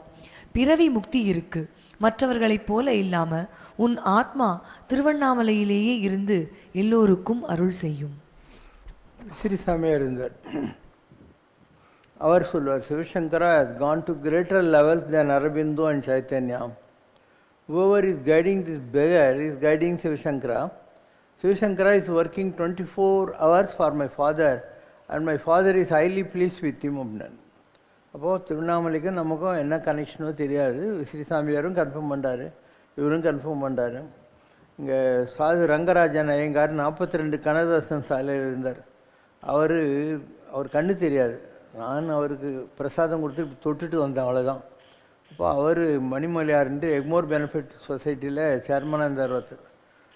பிறவி முக்தி இருக்கு. மற்றவர்களைப் போல இல்லாம உன் ஆத்மா திருவண்ணாமலையிலேயே இருந்து எல்லோருக்கும் அருள் செய்யும். ஸ்ரீசாமியார் இருந்தார். அவர் சொல்வார், Sivasankara has gone to greater levels than Aurobindo and Chaitanya. Whoever is guiding this beggar is guiding Sivashankara. Sivashankara is working 24 hours for my father and my father is highly pleased with him. அப்போது திருவண்ணாமலைக்கும் நமக்கும் என்ன கனெக்ஷனோ தெரியாது. ஸ்ரீசாமியாரும் confirm பண்ணுறாரு, இவரும் confirm பண்ணுறாரு. இங்கே சாது ரங்கராஜன் ஐயங்கார் 42 கனகதாசன் சாலையில் இருந்தார். அவர் கண்ணு தெரியாது. நான் அவருக்கு பிரசாதம் கொடுத்து தொட்டுட்டு வந்தேன், அவ்வளோதான். அப்போ அவர் மணிமலையார்ன்ட்டு எக்மோர் பெனிஃபிட் சொசைட்டியில் சேர்மனாக இருந்தார் ஒருத்தர்.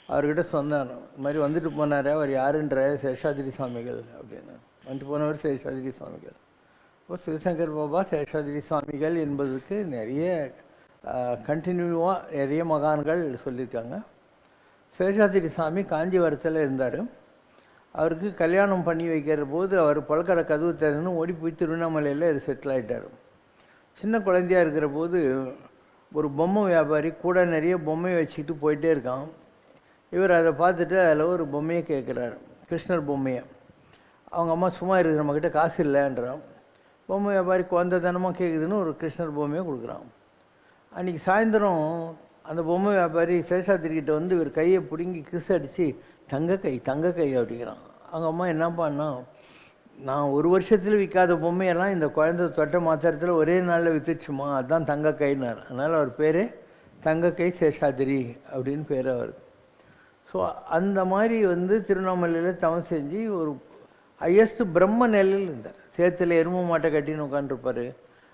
அவர்கிட்ட சொன்னார், இந்த மாதிரி வந்துட்டு போனார். அவர் யாருன்ற சேஷாதிரி சுவாமிகள் அப்படின்னு. வந்துட்டு போனவர் சேஷாதிரி சுவாமிகள். இப்போ சிவசங்கர் பாபா சேஷாதிரி சுவாமிகள் என்பதுக்கு நிறைய கண்டினியூவாக நிறைய மகான்கள் சொல்லியிருக்காங்க. சேஷாதிரி சுவாமி காஞ்சிபுரத்தில் இருந்தார். அவருக்கு கல்யாணம் பண்ணி வைக்கிற போது அவர் பழக்கடை கதவு திறன்னு ஓடி போய் திருவண்ணாமலையில் செட்டில் ஆகிட்டார். சின்ன குழந்தையாக இருக்கிற போது ஒரு பொம்மை வியாபாரி கூட நிறைய பொம்மையை வச்சுக்கிட்டு போயிட்டே இருக்கான். இவர் அதை பார்த்துட்டு அதில் ஒரு பொம்மையை கேட்குறாரு, கிருஷ்ணர் பொம்மையை. அவங்க அம்மா சும்மா இருக்கிற நம்மக்கிட்ட காசு இல்லைன்றான். பொம்மை வியாபாரி குழந்தைத்தனமாக கேட்குதுன்னு ஒரு கிருஷ்ணர் பொம்மையை கொடுக்குறான். அன்றைக்கி சாயந்தரம் அந்த பொம்மை வியாபாரி சேஷாத்திரிக்கிட்ட வந்து இவர் கையை பிடுங்கி கிஸ் அடித்து தங்க கை அப்படிங்கிறான். அவங்க அம்மா என்னப்பான்னா, நான் 1 வருஷத்தில் விற்காத பொம்மையெல்லாம் இந்த குழந்தை தொட்ட மாத்திரத்தில் ஒரே நாளில் விற்றுச்சுமா, அதுதான் தங்க கைனார். அதனால் அவர் பேர் தங்க கை சேஷாதிரி அப்படின்னு பேர் அவர். ஸோ அந்த மாதிரி வந்து திருவண்ணாமலையில் தவம் செஞ்சு ஒரு ஹையஸ்ட் பிரம்ம நிலையில் இருந்தார். சேத்துல எருமை மாட்டை கட்டின்னு உட்காந்துருப்பார்.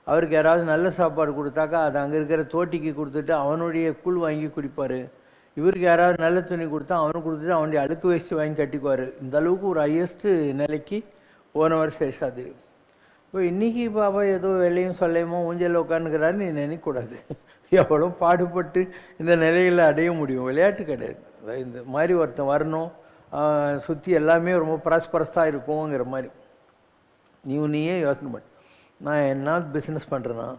அவருக்கு யாராவது நல்ல சாப்பாடு கொடுத்தாக்கா அதை அங்கே இருக்கிற தோட்டிக்கு கொடுத்துட்டு அவனுடைய கூழ் வாங்கி குடிப்பார். இவருக்கு யாராவது நல்ல துணி கொடுத்தா அவனுக்கு கொடுத்துட்டு அவனுடைய அழுக்கு வேஷ்டி வாங்கி கட்டிக்குவார். இந்த அளவுக்கு ஒரு ஹையஸ்ட்டு நிலைக்கு போனவர் சேஷாதிரி. இப்போ இன்றைக்கி பாபா ஏதோ வெள்ளையும் சொல்லையுமோ ஊஞ்சலில் உட்காந்துக்கிறாரு நீ நினைக்கக்கூடாது. எவ்வளோ பாடுபட்டு இந்த நிலையில் அடைய முடியும், விளையாட்டு கிடையாது. இந்த மாதிரி ஒருத்தன் வரணும், சுற்றி எல்லாமே ரொம்ப ப்ராஸ்பரஸாக இருக்குங்கிற மாதிரி. நீயே யோசனை பண்ண, நான் என்ன பிஸ்னஸ் பண்ணுறேன்னா,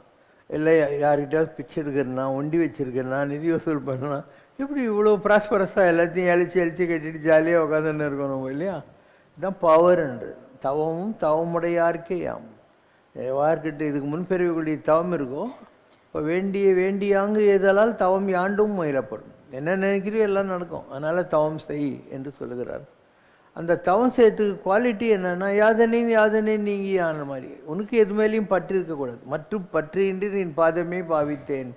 இல்லை யார்கிட்டயாவது பிச்சை எடுக்கிறேன்னா, ஒண்டி வச்சுருக்கேன்னா, நிதி வசூல் பண்ணேன்னா, இப்படி இவ்வளோ ப்ராஸ்பரஸாக எல்லாத்தையும் அழிச்சு கட்டிட்டு ஜாலியாக உட்காந்துன்னு இருக்கணும் இல்லையா? இதுதான் பவர்ன்றது. தவமும் தவமுடையாருக்கே யாம். யார்கிட்ட இதுக்கு முன்பிறவிகளுடைய தவம் இருக்கோ இப்போ வேண்டியாங்கு எதலால் தவம் யாண்டும் முயலப்படும். என்ன நினைக்கிறீ எல்லாம் நடக்கும். அதனால் தவம் செய் என்று சொல்லுகிறார். அந்த தவம் செய்யறதுக்கு குவாலிட்டி என்னென்னா, யாதனை நீங்கியான மாதிரி. உனக்கு எது மேலேயும் பற்று இருக்கக்கூடாது. மற்றும் பற்றின்றி நீ பாதமே பாவித்தேன்.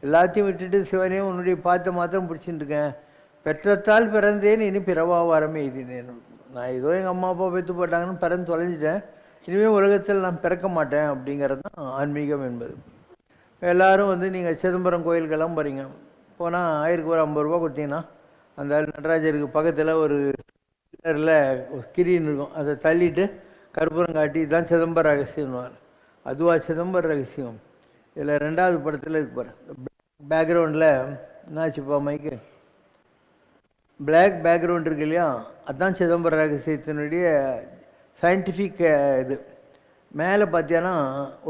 எல்லாத்தையும் விட்டுட்டு சிவனே உன்னுடைய பாத்தை மாத்திரம் பிடிச்சிட்டு இருக்கேன். பெற்றத்தால் பிறந்தேன், இனி பிறவா வரமே எழுதினேன். நான் ஏதோ எங்கள் அம்மா அப்பா பெற்று போட்டாங்கன்னு பிறந்து தொலைஞ்சிட்டேன், இனிமேல் உலகத்தில் நான் பிறக்க மாட்டேன் அப்படிங்கிறது தான் ஆன்மீகம் என்பது. எல்லோரும் வந்து நீங்கள் சிதம்பரம் கோயிலுக்கெல்லாம் போகிறீங்க, போனால் ஆயிரக்கு ஒரு 50 ரூபா கொடுத்தீங்கன்னா அந்த நடராஜருக்கு பக்கத்தில் ஒரு கிணறுல கிரின்னு இருக்கும், அதை தள்ளிட்டு கற்பூரம் காட்டி இதுதான் சிதம்பர ரகசியம்னுவார். அதுவா சிதம்பர ரகசியம்? இதில் 2வது படத்தில் இருப்பார். பேக்ரவுண்டில் என்னாச்சுப்பா மைக்கு, பிளாக் பேக்ரவுண்ட் இருக்கு இல்லையா, அதுதான் சிதம்பர ரகசியத்தினுடைய சயின்டிஃபிக் இது. மேலே பார்த்தீங்கன்னா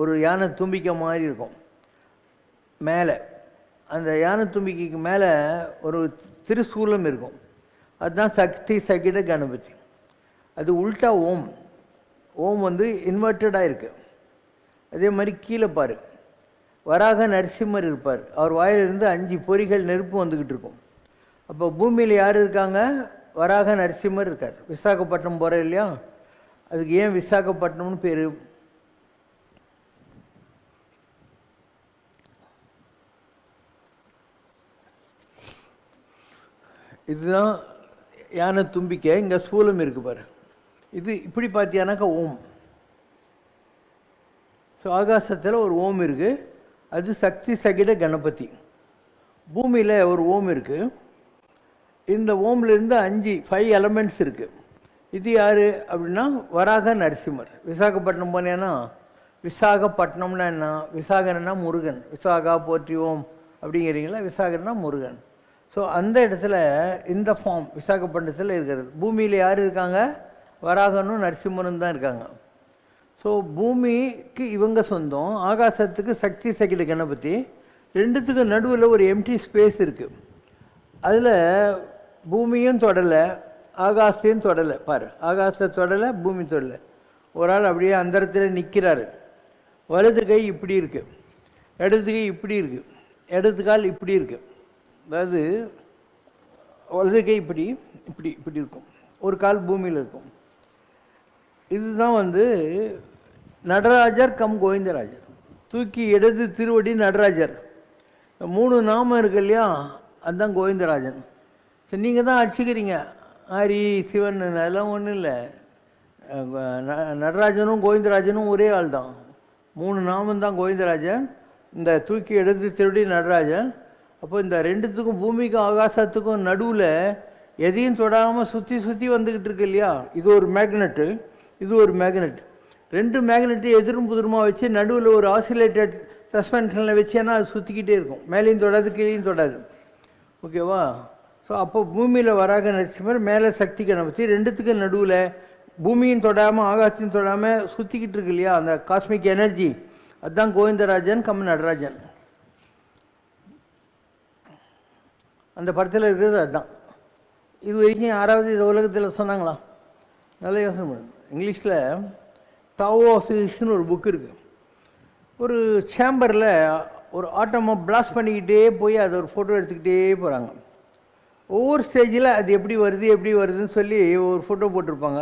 ஒரு யானை தும்பிக்கை மாதிரி இருக்கும். மேலே அந்த யானை தும்பிக்கைக்கு மேலே ஒரு திருசூலம் இருக்கும். அதுதான் சக்தி சகிட கணபதி. அது உல்டா ஓம். ஓம் வந்து இன்வெர்ட்டடாக இருக்குது. அதே மாதிரி கீழே பாரு, வராக நரசிம்மர் இருப்பார். அவர் வாயிலிருந்து 5 பொறிகள் நெருப்பு வந்துக்கிட்டு இருக்கும். அப்போ பூமியில் யார் இருக்காங்க? வராக நரசிம்மர் இருக்கார். விசாகப்பட்டினம் போகிற இல்லையா, அதுக்கு ஏன் விசாகப்பட்டினம்னு பேர்? இதுதான் யானை தும்பிக்கை. இங்கே சூலம் இருக்கு பாரு. இது இப்படி பார்த்தியானாக்கா ஓம். ஸோ ஆகாசத்தில் ஒரு ஓம் இருக்குது. அது சக்தி சகிட கணபதி. பூமியில் ஒரு ஓம் இருக்குது. இந்த ஓம்லேருந்து 5 எலமெண்ட்ஸ் இருக்குது. இது யார் அப்படின்னா வராக நரசிம்மர். விசாகப்பட்டினம் போனேன்னா, விசாகப்பட்டினம்னா என்ன? விசாகன்னா முருகன். விசாகா போற்றி ஓம் அப்படிங்கிறீங்களா, விசாகன்னா முருகன். ஸோ அந்த இடத்துல இந்த ஃபார்ம் விசாகப்பட்டினத்தில் இருக்கிறது. பூமியில் யார் இருக்காங்க? வராகனும் நரசிம்மனும் தான் இருக்காங்க. ஸோ பூமிக்கு இவங்க சொந்தம், ஆகாசத்துக்கு சக்தி சகிட கணபதி. ரெண்டுத்துக்கு நடுவில் ஒரு எம்டி ஸ்பேஸ் இருக்குது. அதில் பூமியும் தொடலை, ஆகாசத்தையும் தொடலை. பாரு, ஆகாசத்தை தொடலை, பூமி தொடலை. ஒரு ஆள் அப்படியே அந்த இடத்துல நிற்கிறாரு. வலது கை இப்படி இருக்குது, இடது கை இப்படி இருக்குது, இடது கால் இப்படி இருக்குது. அதாவது வலது கை இப்படி இப்படி இப்படி இருக்கும், ஒரு கால் பூமியில் இருக்கும். இதுதான் வந்து நடராஜர் கம் கோவிந்தராஜர். தூக்கி இடது திருவடி நடராஜர். 3 நாமம் இருக்கு இல்லையா, அதுதான் கோவிந்தராஜன். சரி, நீங்கள் தான் அடிச்சுக்கிறீங்க ஹரி சிவன். அதெல்லாம் ஒன்றும் இல்லை. நடராஜனும் கோவிந்தராஜனும் ஒரே ஆள் தான். 3 நாமம் தான் கோவிந்தராஜன். இந்த தூக்கி இடது திருவடி நடராஜன். அப்போ இந்த ரெண்டுத்துக்கும், பூமிக்கும் ஆகாசத்துக்கும் நடுவில் எதையும் தொடாமல் சுற்றி சுற்றி வந்துக்கிட்டு இருக்கு இல்லையா. இது ஒரு மேக்னெட்டு, இது ஒரு மேக்னெட். 2 மேக்னெட்டு எதிரும் புதிருமா வச்சு நடுவில் ஒரு ஆசிலேட்டட் சஸ்பென்ஷனில் வச்சேன்னா அது சுற்றிக்கிட்டே இருக்கும். மேலேயும் தொடாது, கீழேயும் தொடாது. ஓகேவா? ஸோ அப்போ பூமியில் வராக நரசிம்மர், மேலே சக்தி கணபதி. ரெண்டுத்துக்கும் நடுவில் பூமியும் தொடாமல் ஆகாசத்தையும் தொடாமல் சுற்றிக்கிட்டு இருக்கு இல்லையா, அந்த காஸ்மிக் எனர்ஜி, அதுதான் கோவிந்தராஜன் கம் நடராஜன். அந்த படத்தில் இருக்கிறது அதுதான். இது வரைக்கும் யாராவது இது உலகத்தில் சொன்னாங்களா? நல்ல யோசனை பண்ணுங்க. இங்கிலீஷில் டாவோ ஆஃப் ஃபிசிக்ஸ்னு ஒரு புக் இருக்குது. ஒரு சேம்பரில் ஒரு ஆட்டமை பிளாஸ்ட் பண்ணிக்கிட்டே போய் அதை ஒரு ஃபோட்டோ எடுத்துக்கிட்டே போகிறாங்க. ஒவ்வொரு ஸ்டேஜில் அது எப்படி வருதுன்னு சொல்லி ஒரு ஃபோட்டோ போட்டிருப்பாங்க.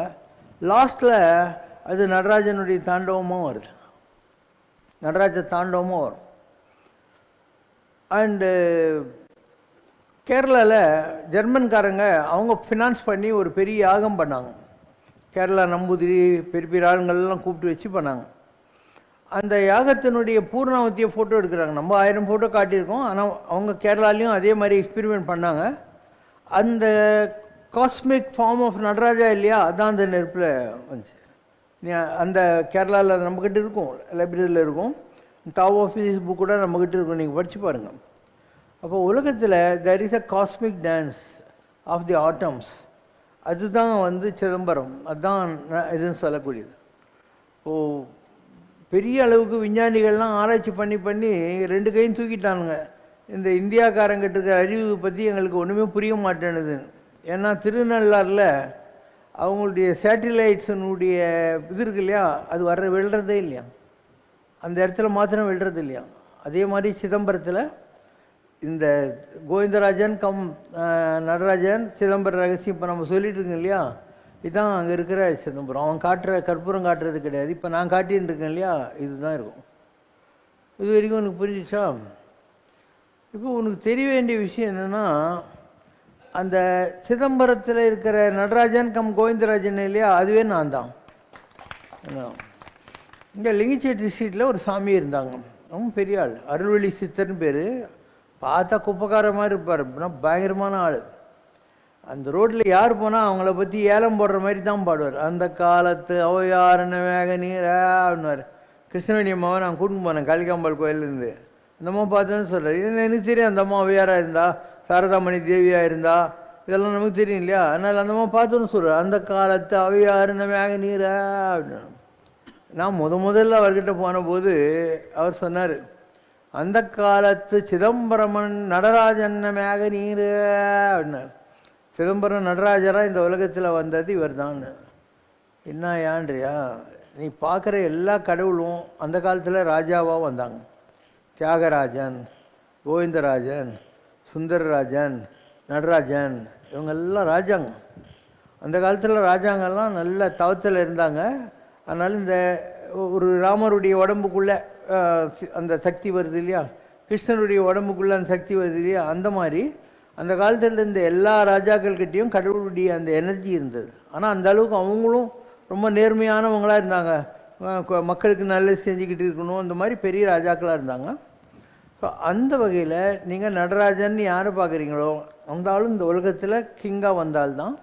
லாஸ்ட்டில் அது நடராஜனுடைய தாண்டவமாக வருது, நடராஜ தாண்டவமாக வரும். அண்டு கேரளாவில் ஜெர்மன்காரங்க அவங்க ஃபினான்ஸ் பண்ணி ஒரு பெரிய யாகம் பண்ணாங்க. கேரளா நம்பூதிரி பெரிய பெரிய ஆளுங்கள்லாம் கூப்பிட்டு வச்சு பண்ணாங்க. அந்த யாகத்தினுடைய பூர்ணாவத்தியை ஃபோட்டோ எடுக்கிறாங்க. நம்ம 1000 ஃபோட்டோ காட்டியிருக்கோம். ஆனால் அவங்க கேரளாலையும் அதே மாதிரி எக்ஸ்பெரிமெண்ட் பண்ணாங்க. அந்த காஸ்மிக் ஃபார்ம் ஆஃப் நடராஜா இல்லையா, அதான் அந்த நெருப்பில் வந்துச்சு. அந்த கேரளாவில் நம்மக்கிட்ட இருக்கும், லைப்ரரியில் இருக்கும். டாவோ ஆஃப் ஃபிசிக்ஸ் புக் கூட நம்மக்கிட்ட இருக்கும், நீங்கள் படித்து பாருங்கள். அப்போ உலகத்தில் there is a cosmic dance of the atoms. அதுதான் வந்து சிதம்பரம், அதுதான் இதுன்னு சொல்லக்கூடியது. இப்போது பெரிய அளவுக்கு விஞ்ஞானிகள்லாம் ஆராய்ச்சி பண்ணி 2 கையும் தூக்கிட்டானுங்க. இந்த இந்தியாக்காரங்கிட்ட இருக்கிற அறிவு பற்றி எங்களுக்கு ஒன்றுமே புரிய மாட்டேனுது. ஏன்னா திருநள்ளாறில் அவங்களுடைய சேட்டிலைட்ஸினுடைய இது இருக்கு இல்லையா, அது விழுறதே இல்லையா, அந்த இடத்துல மாத்திரம் விழுறது இல்லையா. அதே மாதிரி சிதம்பரத்தில் இந்த கோவிந்தராஜன் கம் நடராஜன் சிதம்பரம் ரகசியம் இப்போ நம்ம சொல்லிட்டு இருக்கோம் இல்லையா, இதுதான் அங்கே இருக்கிற சிதம்பரம். அவன் காட்டுற கற்பூரம் காட்டுறது கிடையாது. இப்போ நான் காட்டின்னு இருக்கேன் இல்லையா, இதுதான் இருக்கும். இது வரைக்கும் உனக்கு புரிஞ்சிச்சா? இப்போ உனக்கு தெரிய வேண்டிய விஷயம் என்னென்னா, அந்த சிதம்பரத்தில் இருக்கிற நடராஜன் கம் கோவிந்தராஜன் இல்லையா, அதுவே நான் தான். இங்கே லிங்கிச்சேட்டி ஸ்ட்ரீட்டில் ஒரு சாமி இருந்தாங்க, ரொம்ப பெரிய ஆள், அருள்வழி சித்தர்னு பேர். பார்த்தா குப்பக்கார மாதிரி இருப்பார், பயங்கரமான ஆள். அந்த ரோட்டில் யார் போனால் அவங்கள பற்றி ஏலம் போடுற மாதிரி தான் பாடுவார். அந்த காலத்து அவையாருன்னு வேக நீர் அப்படின்னார். கிருஷ்ணவேணி அம்மாவை நான் கூட்டின்னு போனேன் காளிகாம்பாள் கோயிலேருந்து. அந்த அம்மா பார்த்தோன்னு சொல்கிறார், இது எனக்கு தெரியும், அந்த அம்மா அவையாராக இருந்தா, சாரதாமணி தேவியாக இருந்தா, இதெல்லாம் நமக்கு தெரியும் இல்லையா. அதனால் அந்த அம்மா பார்த்தோன்னு சொல்கிறார், அந்த காலத்து அவையாருன்னு வேக நீர் அப்படின்னு. நான் முதல்ல அவர்கிட்ட போன போது அவர் சொன்னார், அந்த காலத்து சிதம்பரமன் நடராஜன் மேக நீர் அப்படின்னார். சிதம்பரம் நடராஜராக இந்த உலகத்தில் வந்தது இவர் தான். என்ன ஏன்றியா, நீ பார்க்குற எல்லா கடவுளும் அந்த காலத்தில் ராஜாவாக வந்தாங்க. தியாகராஜன், கோவிந்தராஜன், சுந்தரராஜன், நடராஜன், இவங்கெல்லாம் ராஜாங்க. அந்த காலத்தில் ராஜாங்கெல்லாம் நல்ல தவத்தில் இருந்தாங்க. அதனால் இந்த ஒரு ராமருடைய உடம்புக்குள்ளே அந்த சக்தி வருது இல்லையா, கிருஷ்ணருடைய உடம்புக்குள்ளே அந்த சக்தி வருது இல்லையா, அந்த மாதிரி அந்த காலத்தில் இருந்த எல்லா ராஜாக்கள்கிட்டையும் கடவுளுடைய அந்த எனர்ஜி இருந்தது. ஆனால் அந்த அளவுக்கு அவங்களும் ரொம்ப நேர்மையானவங்களாக இருந்தாங்க. மக்களுக்கு நல்லது செஞ்சுக்கிட்டு இருக்கணும், அந்த மாதிரி பெரிய ராஜாக்களாக இருந்தாங்க. ஸோ அந்த வகையில் நீங்கள் நடராஜன் யாரை பார்க்குறீங்களோ அந்த ஆளும் இந்த உலகத்தில் கிங்காக வந்தால்தான்.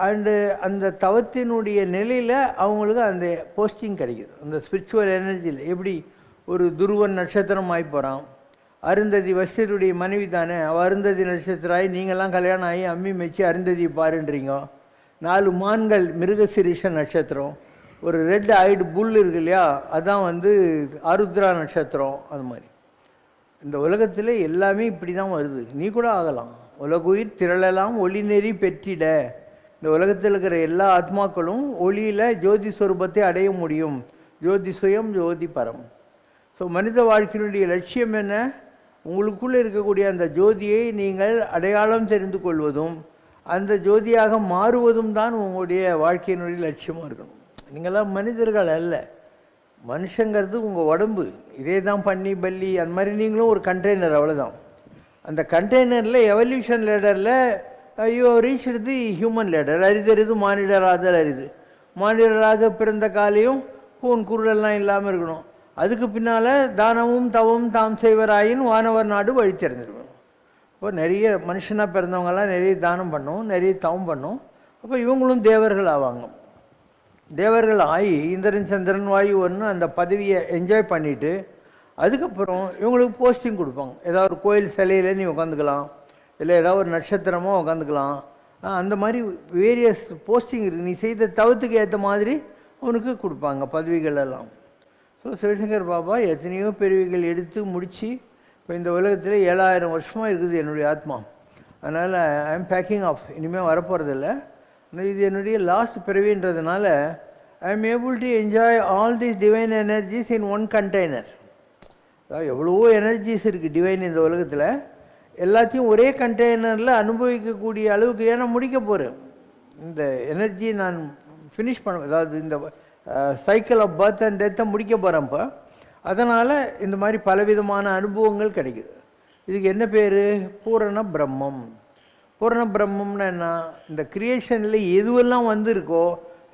அண்டு அந்த தவத்தினுடைய நிலையில் அவங்களுக்கு அந்த போஸ்டிங் கிடைக்குது. அந்த ஸ்பிரிச்சுவல் எனர்ஜியில் எப்படி ஒரு துருவன் நட்சத்திரம் ஆகி போகிறான். அருந்ததி வசிஷ்டருடைய மனைவி தானே, அவள் அருந்ததி நட்சத்திராகி நீங்கள்லாம் கல்யாணம் ஆகி அம்மி மெச்சு அருந்ததி பாருன்றீங்க. 4 மான்கள் மிருகசிரீஷ நட்சத்திரம், ஒரு ரெட் ஐடு புல் இருக்கு இல்லையா, அதுதான் ஆருத்ரா நட்சத்திரம். அது மாதிரி இந்த உலகத்தில் எல்லாமே இப்படி தான் வருது. நீ கூட ஆகலாம். உலகுயிர் திரளலாம் ஒளி நெறி பெற்றிட. இந்த உலகத்தில் இருக்கிற எல்லா ஆத்மாக்களும் ஒளியில் ஜோதி ஸ்வரூபத்தை அடைய முடியும். ஜோதி சுயம் ஜோதி பரம். ஸோ மனித வாழ்க்கையினுடைய லட்சியம் என்ன? உங்களுக்குள்ளே இருக்கக்கூடிய அந்த ஜோதியை நீங்கள் அடையாளம் தெரிந்து கொள்வதும் அந்த ஜோதியாக மாறுவதும் தான் உங்களுடைய வாழ்க்கையினுடைய லட்சியமாக இருக்கணும். நீங்களாம் மனிதர்கள் அல்ல. மனுஷங்கிறது உங்கள் உடம்பு. இதே தான் பண்ணி பள்ளி அந்த மாதிரி நீங்களும் ஒரு கண்டெய்னர், அவ்வளோதான். அந்த கண்டெய்னரில் எவல்யூஷன் லேடரில் ஐயோ ரீச்டு தி ஹியூமன் லேடர். அரிதறிது மானிடராதல் அரிது. மானிடராக பிறந்த காலையும் பூன் குருடெல்லாம் இல்லாமல் இருக்கணும். அதுக்கு பின்னால் தானமும் தவமும் தாம் செய்வராயின் வானவர் நாடு வழி திறந்துருக்கணும். இப்போ நிறைய மனுஷனாக பிறந்தவங்கெல்லாம் நிறைய தானம் பண்ணும், நிறைய தவம் பண்ணும். அப்போ இவங்களும் தேவர்கள் ஆவாங்க. தேவர்கள் ஆகி இந்திரன் சந்திரன் வாயு ஒன்று அந்த பதவியை என்ஜாய் பண்ணிவிட்டு அதுக்கப்புறம் இவங்களுக்கு போஸ்டிங் கொடுப்பாங்க. ஏதாவது ஒரு கோயில் சிலையில் நீ உட்காந்துக்கலாம், இல்லை ஏதாவது ஒரு நட்சத்திரமாக உட்காந்துக்கலாம். அந்த மாதிரி வேரியஸ் போஸ்டிங் இருக்குது. நீ செய்த தவத்துக்கு ஏற்ற மாதிரி உனக்கு கொடுப்பாங்க பதவிகள் எல்லாம். ஸோ சிவசங்கர் பாபா எத்தனையோ பிறவிகள் எடுத்து முடித்து இப்போ இந்த உலகத்தில் 7000 வருஷமாக இருக்குது என்னுடைய ஆத்மா. அதனால் ஐ எம் பேக்கிங் ஆஃப். இனிமேல் வரப்போகிறதில்ல. இது என்னுடைய லாஸ்ட் பிறவின்றதுனால I am able to enjoy all these divine energies in one container. அதாவது எவ்வளவோ எனர்ஜிஸ் இருக்குது டிவைன் இந்த உலகத்தில். எல்லாத்தையும் ஒரே கண்டெய்னரில் அனுபவிக்கக்கூடிய அளவுக்கு ஏன்னா முடிக்க போகிறேன். இந்த எனர்ஜி நான் ஃபினிஷ் பண்ண, அதாவது இந்த சைக்கிள் ஆஃப் பர்த் அண்ட் டெத்தை முடிக்க போகிறேன். இப்போ அதனால் இந்த மாதிரி பலவிதமான அனுபவங்கள் கிடைக்குது. இதுக்கு என்ன பேர்? பூரண பிரம்மம். பூரண பிரம்மம்னா என்ன? இந்த கிரியேஷனில் எதுவெல்லாம் இருக்கோ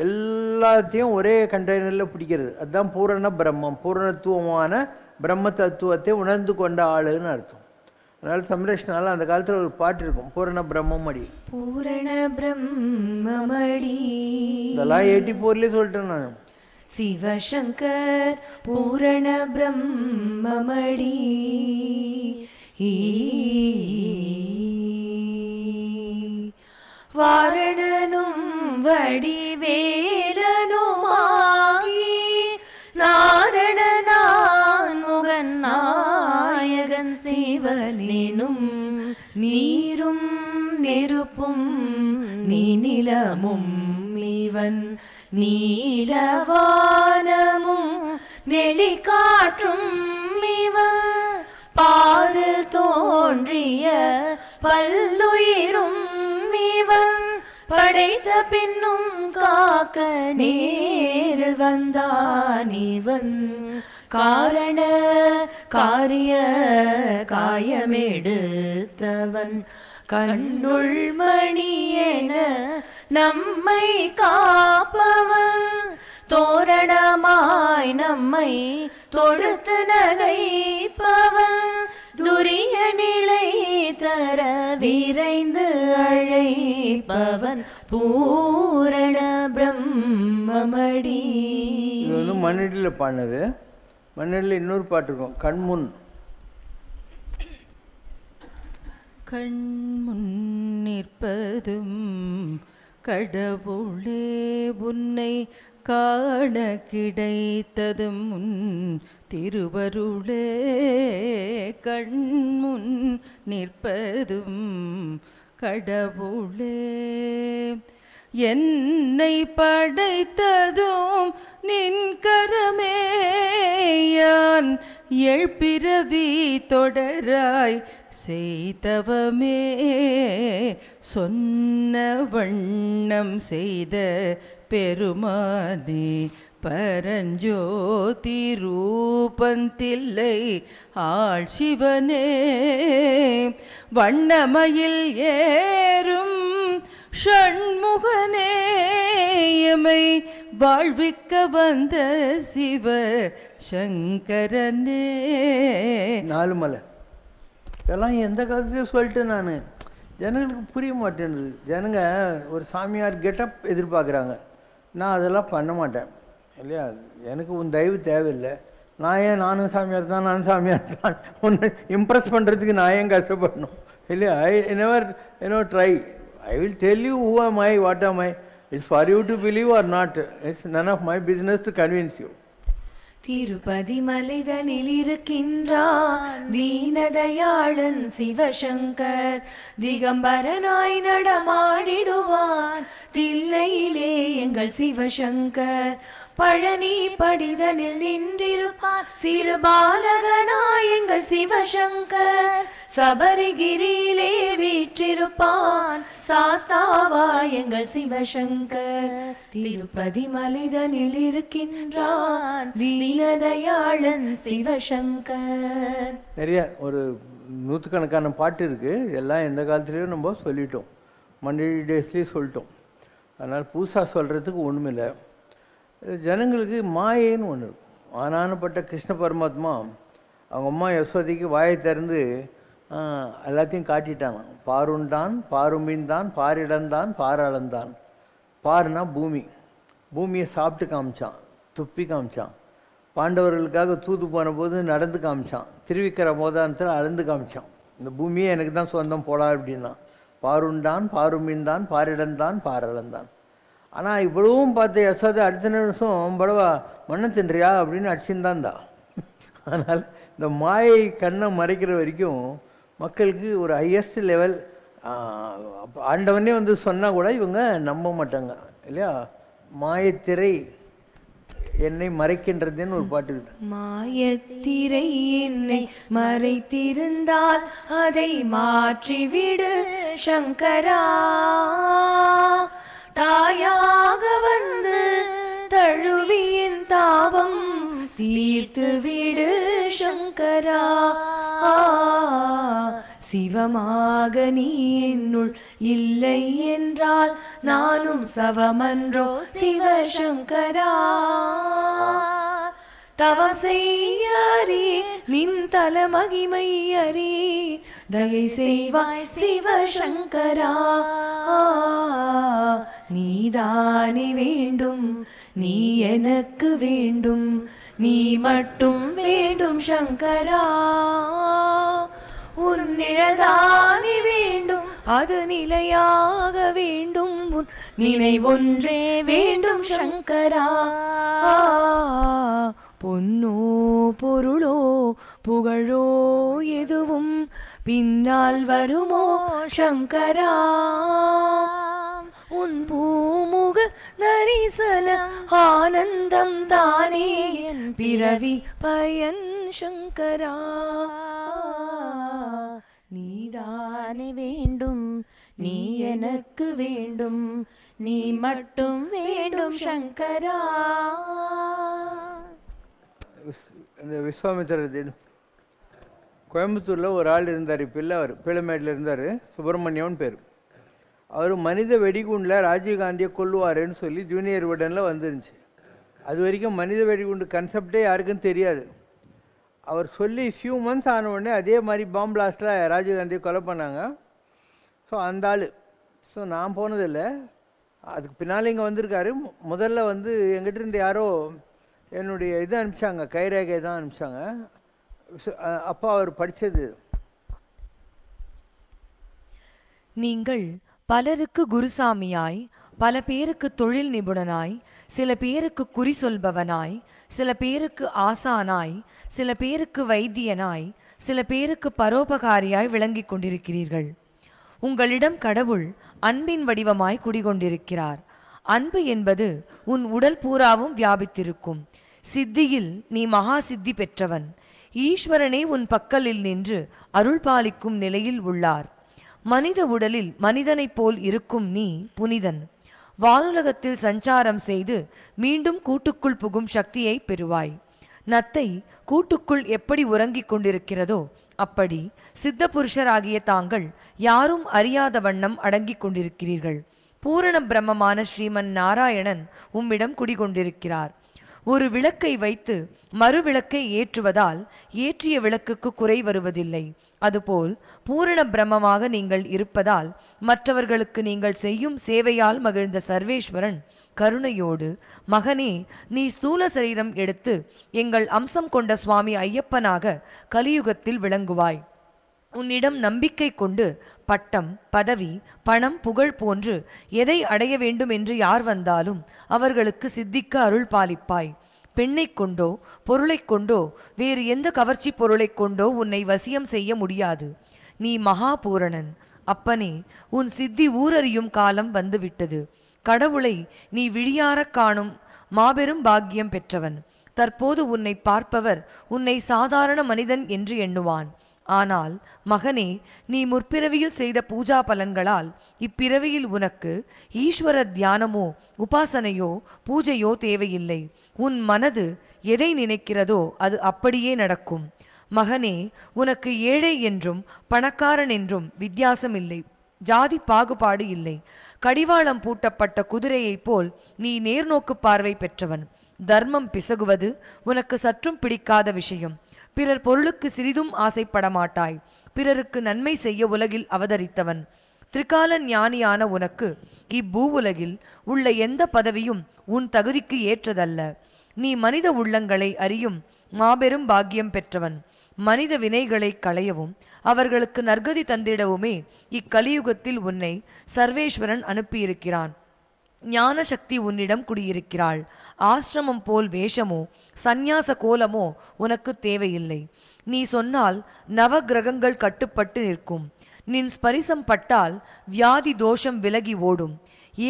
எல்லாத்தையும் ஒரே கண்டெய்னரில் பிடிக்கிறது. அதுதான் பூரண பிரம்மம். பூரணத்துவமான பிரம்ம தத்துவத்தை உணர்ந்து கொண்ட ஆளுன்னு அர்த்தம். அதனால சம்ரேஷனால அந்த காலத்தில் ஒரு பாட்டு இருக்கும், பூரண பிரம்மமடி. பூரண பிரம்மமடி. இதெல்லாம் 84லேயே சொல்லிட்டேன் நான். சிவசங்கர் பூரண பிரம்மமடி. வாரணனும் வடிவேலனுமாகி நாரணனான் முகன் நாயகன் சிவனேனும் நீரும் நெருப்பும் நீநிலமும் இவன் நீலவானமும் நெளிகாற்றும் இவன் பாரில் தோன்றிய பல்லுயிரும் இவன் படைத்த பின்னும் காக்க நேரில் வந்தான் இவன் காரண காரிய காயமெடுத்தவன் கண்ணுள் மணியென நம்மை காப்பவன் தோரணமாய் நம்மை தொடுத்து நகைப்பவன் துரிய நிலை தர விரைந்து அழைப்பவன் பூரண பிரம்மமடி. இது மண்ணடியில் பாடினது. மண்ணடியில் இன்னொரு பாட்டு இருக்கும், கண்முன். கண்முன் நிற்பதும் கடவுளே உன்னை காண கிடைத்ததும் உன் திருவருளே. கண்முன் நிற்பதும் கடவுளே என்னை படைத்ததும் நின் கரமேயான் எழுப்பிறவி தொடராய் செய்தவமே சொன்ன வண்ணம் செய்த பெருமானே பரஞ்சோதி ரூபந்தில்லை ஆள் சிவனே வண்ணமயில் ஏறும் ஷண்முகனே எமை வாழ்விக்க வந்த சிவ சங்கரனே. 4 மலை இதெல்லாம் எந்த காலத்துலையும் சொல்லிட்டேன் நான். ஜனங்களுக்கு புரிய மாட்டேன்னுது. ஜனங்க ஒரு சாமியார் கெட்டப் எதிர்பார்க்குறாங்க. நான் அதெல்லாம் பண்ண மாட்டேன் இல்லையா. எனக்கு உன் தயவு தேவையில்லை. நானும் சாமியார் தான், நானும் சாமியார் தான். ஒன்று இம்ப்ரெஸ் பண்ணுறதுக்கு நான் ஏன் கஷ்டப்படணும் இல்லையா. ஐ never try. I will tell you who am I, what am I. It's for you to believe or not. It's none of my business to convince you. Tirupati மலைதனில் இருக்கின்றான் தீனதயாளன் சிவசங்கர், திகம்பரனாய் நடமாடிடுவான் தில்லையிலே எங்கள் சிவசங்கர். பழனி படிதனில் நின்றிருப்பான் சிறு பாலகனாய் எங்கள் சிவசங்கர். சபரிகிரியிலே வீற்றிருப்பான் சாஸ்தாவாய் எங்கள் சிவசங்கர். திருப்பதி மலைதனில் இருக்கின்றான் தீனதயாளன் சிவசங்கர். நிறைய ஒரு 100கணக்கான பாட்டு இருக்குது. எல்லாம் எந்த காலத்துலேயும் நம்ம சொல்லிட்டோம், மண்டலி டேஸ்லேயும் சொல்லிட்டோம். அதனால் புதுசாக சொல்கிறதுக்கு ஒன்றுமில்லை. ஜனங்களுக்கு மாயேன்னு ஒன்று இருக்கும். ஆனானப்பட்ட கிருஷ்ண பரமாத்மா அவங்க அம்மா யசோதைக்கு வாயை திறந்து எல்லாத்தையும் காட்டிட்டாங்க. பாருண்டான், பாருமீன்தான், பாரிடந்தான், பாராளந்தான். பாருனா பூமி, பூமியை சாப்பிட்டு காமிச்சான், துப்பி காமிச்சான். பாண்டவர்களுக்காக தூது போன போது நடந்து காமிச்சான். திருவிக்கிற மோதானத்தில் அளந்து காமிச்சான். இந்த பூமியை எனக்கு தான் சொந்தம் போடா அப்படின்னா. பாருண்டான், பாருமீன்தான், பாரிடந்தான், பாராளந்தான். ஆனால் இவ்வளவும் பார்த்த யசோதை அடுத்த நிமிஷம் படவா மண்ணை தின்றியா அப்படின்னு அடிச்சுருந்தான்தா. ஆனால் இந்த மாயை கண்ணை மறைக்கிற வரைக்கும் மக்களுக்கு ஒரு ஹையஸ்ட் லெவல் ஆண்டவனே வந்து சொன்னால் கூட இவங்க நம்ப மாட்டாங்க இல்லையா. மாயத்திரை என்னை மறைக்கின்றதுன்னு ஒரு பாட்டு இருக்கு. மாயத்திரை என்னை மறைத்திருந்தால் அதை மாற்றிவிடு சங்கரா, தாயாக வந்து தழுவியின் தாபம் தீர்த்து விடு சங்கரா. சிவமாக நீ என்னுள் இல்லை என்றால் நானும் சவமன்றோ சிவசங்கரா. தவம் செய்யாரி நின் தல மகிமை அறி தயை செய்வாய் சிவசங்கரா. நீதானே வேண்டும், நீ எனக்கு வேண்டும், நீ மட்டும் வேண்டும் சங்கரா. உன் நிழல்தானே வேண்டும், அது நிலையாக வேண்டும், உன் நினைவொன்றே வேண்டும் சங்கரா. பொன்னோ பொருளோ புகழோ எதுவும் பின்னால் வருமோ சங்கரா. உன் பூமுக தரிசன ஆனந்தம் தானே என் பிறவி பயன் சங்கரா. நீதானே வேண்டும், நீ எனக்கு வேண்டும், நீ மட்டும் வேண்டும் சங்கரா. இந்த விஸ்வாமித்திரர் கோயம்புத்தூரில் ஒரு ஆள் இருந்தார். பிள்ளை, அவர் பிள்ளைமேட்டில் இருந்தார். சுப்பிரமணியம்னு பேர். அவர் மனித வெடிகுண்டில் ராஜீவ்காந்தியை கொல்லுவாருன்னு சொல்லி ஜூனியர் விடனில் வந்துருந்துச்சு. அது வரைக்கும் மனித வெடிகுண்டு கன்செப்டே யாருக்கும் தெரியாது. அவர் சொல்லி ஃபியூ மந்த்ஸ் ஆன உடனே அதே மாதிரி பாம் பிளாஸ்டில் ராஜீவ்காந்தியை கொலை பண்ணாங்க. ஸோ அந்த ஆள். ஸோ நான் போனதில்லை, அதுக்கு பின்னால் இங்கே வந்திருக்காரு. முதல்ல வந்து எங்கிட்ட இருந்து யாரோ என்னுடைய இது அனுப்பிச்சாங்க, கைரேகை தான் அனுப்பிச்சாங்க. அப்போ அவர் படித்தது. நீங்கள் பலருக்கு குருசாமியாய், பல பேருக்கு தொழில் நிபுணனாய், சில பேருக்கு குறி சொல்பவனாய், சில பேருக்கு ஆசானாய், சில பேருக்கு வைத்தியனாய், சில பேருக்கு பரோபகாரியாய் விளங்கிக் கொண்டிருக்கிறீர்கள். உங்களிடம் கடவுள் அன்பின் வடிவமாய் குடிகொண்டிருக்கிறார். அன்பு என்பது உன் உடல் பூராவும் வியாபித்திருக்கும். சித்தியில் நீ மகா சித்தி பெற்றவன். ஈஸ்வரனே உன் பக்கலில் நின்று அருள் பாலிக்கும் நிலையில் உள்ளார். மனித உடலில் மனிதனைப் போல் இருக்கும் நீ புனிதன். வானுலகத்தில் சஞ்சாரம் செய்து மீண்டும் கூட்டுக்குள் புகும் சக்தியை பெறுவாய். நத்தை கூட்டுக்குள் எப்படி உறங்கிக் கொண்டிருக்கிறதோ அப்படி சித்த புருஷராகிய தாங்கள் யாரும் அறியாத வண்ணம் அடங்கிக் கொண்டிருக்கிறீர்கள். பூரண பிரம்மமான ஸ்ரீமன் நாராயணன் உம்மிடம் குடிகொண்டிருக்கிறார். ஒரு விளக்கை வைத்து மறு விளக்கை ஏற்றுவதால் ஏற்றிய விளக்குக்கு குறை வருவதில்லை. அதுபோல் பூரண பிரம்மமாக நீங்கள் இருப்பதால் மற்றவர்களுக்கு நீங்கள் செய்யும் சேவையால் மகிழ்ந்த சர்வேஸ்வரன் கருணையோடு, மகனே, நீ ஸ்தூல சரீரம் எடுத்து எங்கள் அம்சம் கொண்ட சுவாமி ஐயப்பனாக கலியுகத்தில் விளங்குவாய். உன்னிடம் நம்பிக்கை கொண்டு பட்டம், பதவி, பணம், புகழ் போன்று எதை அடைய வேண்டும் என்று யார் வந்தாலும் அவர்களுக்கு சித்திக்க அருள் பாலிப்பாய். பெண்ணை கொண்டோ பொருளை கொண்டோ வேறு எந்த கவர்ச்சி பொருளை கொண்டோ உன்னை வசியம் செய்ய முடியாது. நீ மகா பூரணன். அப்பனே, உன் சித்தி ஊரறியும் காலம் வந்துவிட்டது. கடவுளை நீ விழியாரக் காணும் மாபெரும் பாக்கியம் பெற்றவன். தற்போது உன்னை பார்ப்பவர் உன்னை சாதாரண மனிதன் என்று எண்ணுவான். ஆனால் மகனே, நீ முற்பிறவியில் செய்த பூஜா பலன்களால் இப்பிறவியில் உனக்கு ஈஸ்வர தியானமோ உபாசனையோ பூஜையோ தேவையில்லை. உன் மனது எதை நினைக்கிறதோ அது அப்படியே நடக்கும். மகனே, உனக்கு ஏழை என்றும் பணக்காரன் என்றும் வித்தியாசம் இல்லை. ஜாதி பாகுபாடு இல்லை. கடிவாளம் பூட்டப்பட்ட குதிரையைப் போல் நீ நேர்நோக்கு பார்வை பெற்றவன். தர்மம் பிசகுவது உனக்கு சற்றும் பிடிக்காத விஷயம். பிறர் பொருளுக்கு சிறிதும் ஆசைப்பட மாட்டாய். பிறருக்கு நன்மை செய்ய உலகில் அவதரித்தவன். திரிகால ஞானியான உனக்கு இப்பூவுலகில் உள்ள எந்த பதவியும் உன் தகுதிக்கு ஏற்றதல்ல. நீ மனித உள்ளங்களை அறியும் மாபெரும் பாக்கியம் பெற்றவன். மனித வினைகளை களையவும் அவர்களுக்கு நற்கதி தந்திடவுமே இக்கலியுகத்தில் உன்னை சர்வேஸ்வரன் அனுப்பியிருக்கிறான். ஞான சக்தி உன்னிடம் குடியிருக்கிறாள். ஆசிரமம் போல் வேஷமோ சந்நியாச கோலமோ உனக்கு தேவையில்லை. நீ சொன்னால் நவ கிரகங்கள் கட்டுப்பட்டு நிற்கும். நின் ஸ்பரிசம் பட்டால் வியாதி தோஷம் விலகி ஓடும்.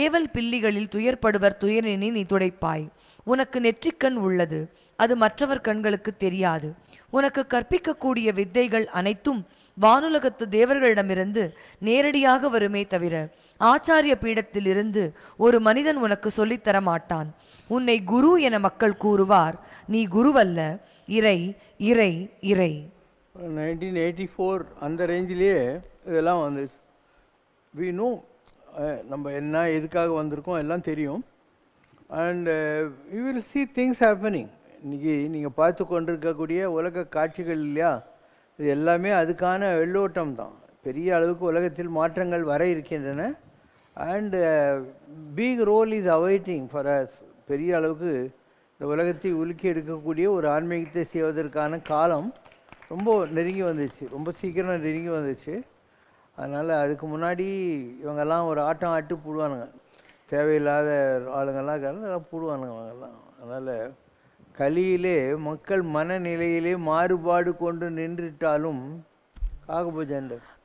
ஏவல் பில்லிகளில் துயர்படுவர் துயரினை நீ துடைப்பாய். உனக்கு நெற்றிக்கண் உள்ளது. அது மற்றவர் கண்களுக்கு தெரியாது. உனக்கு கற்பிக்கக்கூடிய வித்தைகள் அனைத்தும் வானுலகத்து தேவர்களிடமிருந்து நேரடியாக வருமே தவிர ஆச்சாரிய பீடத்தில் இருந்து ஒரு மனிதன் உனக்கு சொல்லித்தர மாட்டான். உன்னை குரு என மக்கள் கூறுவார். நீ குருவல்ல, இறை இறை இறை. 1984 அந்த ரேஞ்சிலேயே இதெல்லாம் வந்து நம்ம என்ன எதுக்காக வந்திருக்கோம் எல்லாம் தெரியும். And you will see things happening. இன்றைக்கி நீங்கள் பார்த்து கொண்டிருக்கக்கூடிய உலக காட்சிகள் இல்லையா, இது எல்லாமே அதுக்கான வெள்ளோட்டம் தான். பெரிய அளவுக்கு உலகத்தில் மாற்றங்கள் வர இருக்கின்றன. And big role is awaiting for us. பெரிய அளவுக்கு இந்த உலகத்தை உலுக்கி எடுக்கக்கூடிய ஒரு ஆன்மீகத்தை செய்வதற்கான காலம் ரொம்ப நெருங்கி வந்துச்சு, ரொம்ப சீக்கிரம் நெருங்கி வந்துச்சு. அதனால் அதுக்கு முன்னாடி இவங்கெல்லாம் ஒரு ஆட்டம் ஆட்டு போடுவானுங்க, தேவையில்லாத ஆளுங்கள்லாம் போடுவானுங்க அவங்கெல்லாம். அதனால் கலியிலே மக்கள் மனநிலையிலே மாறுபாடு கொண்டு நின்றுட்டாலும்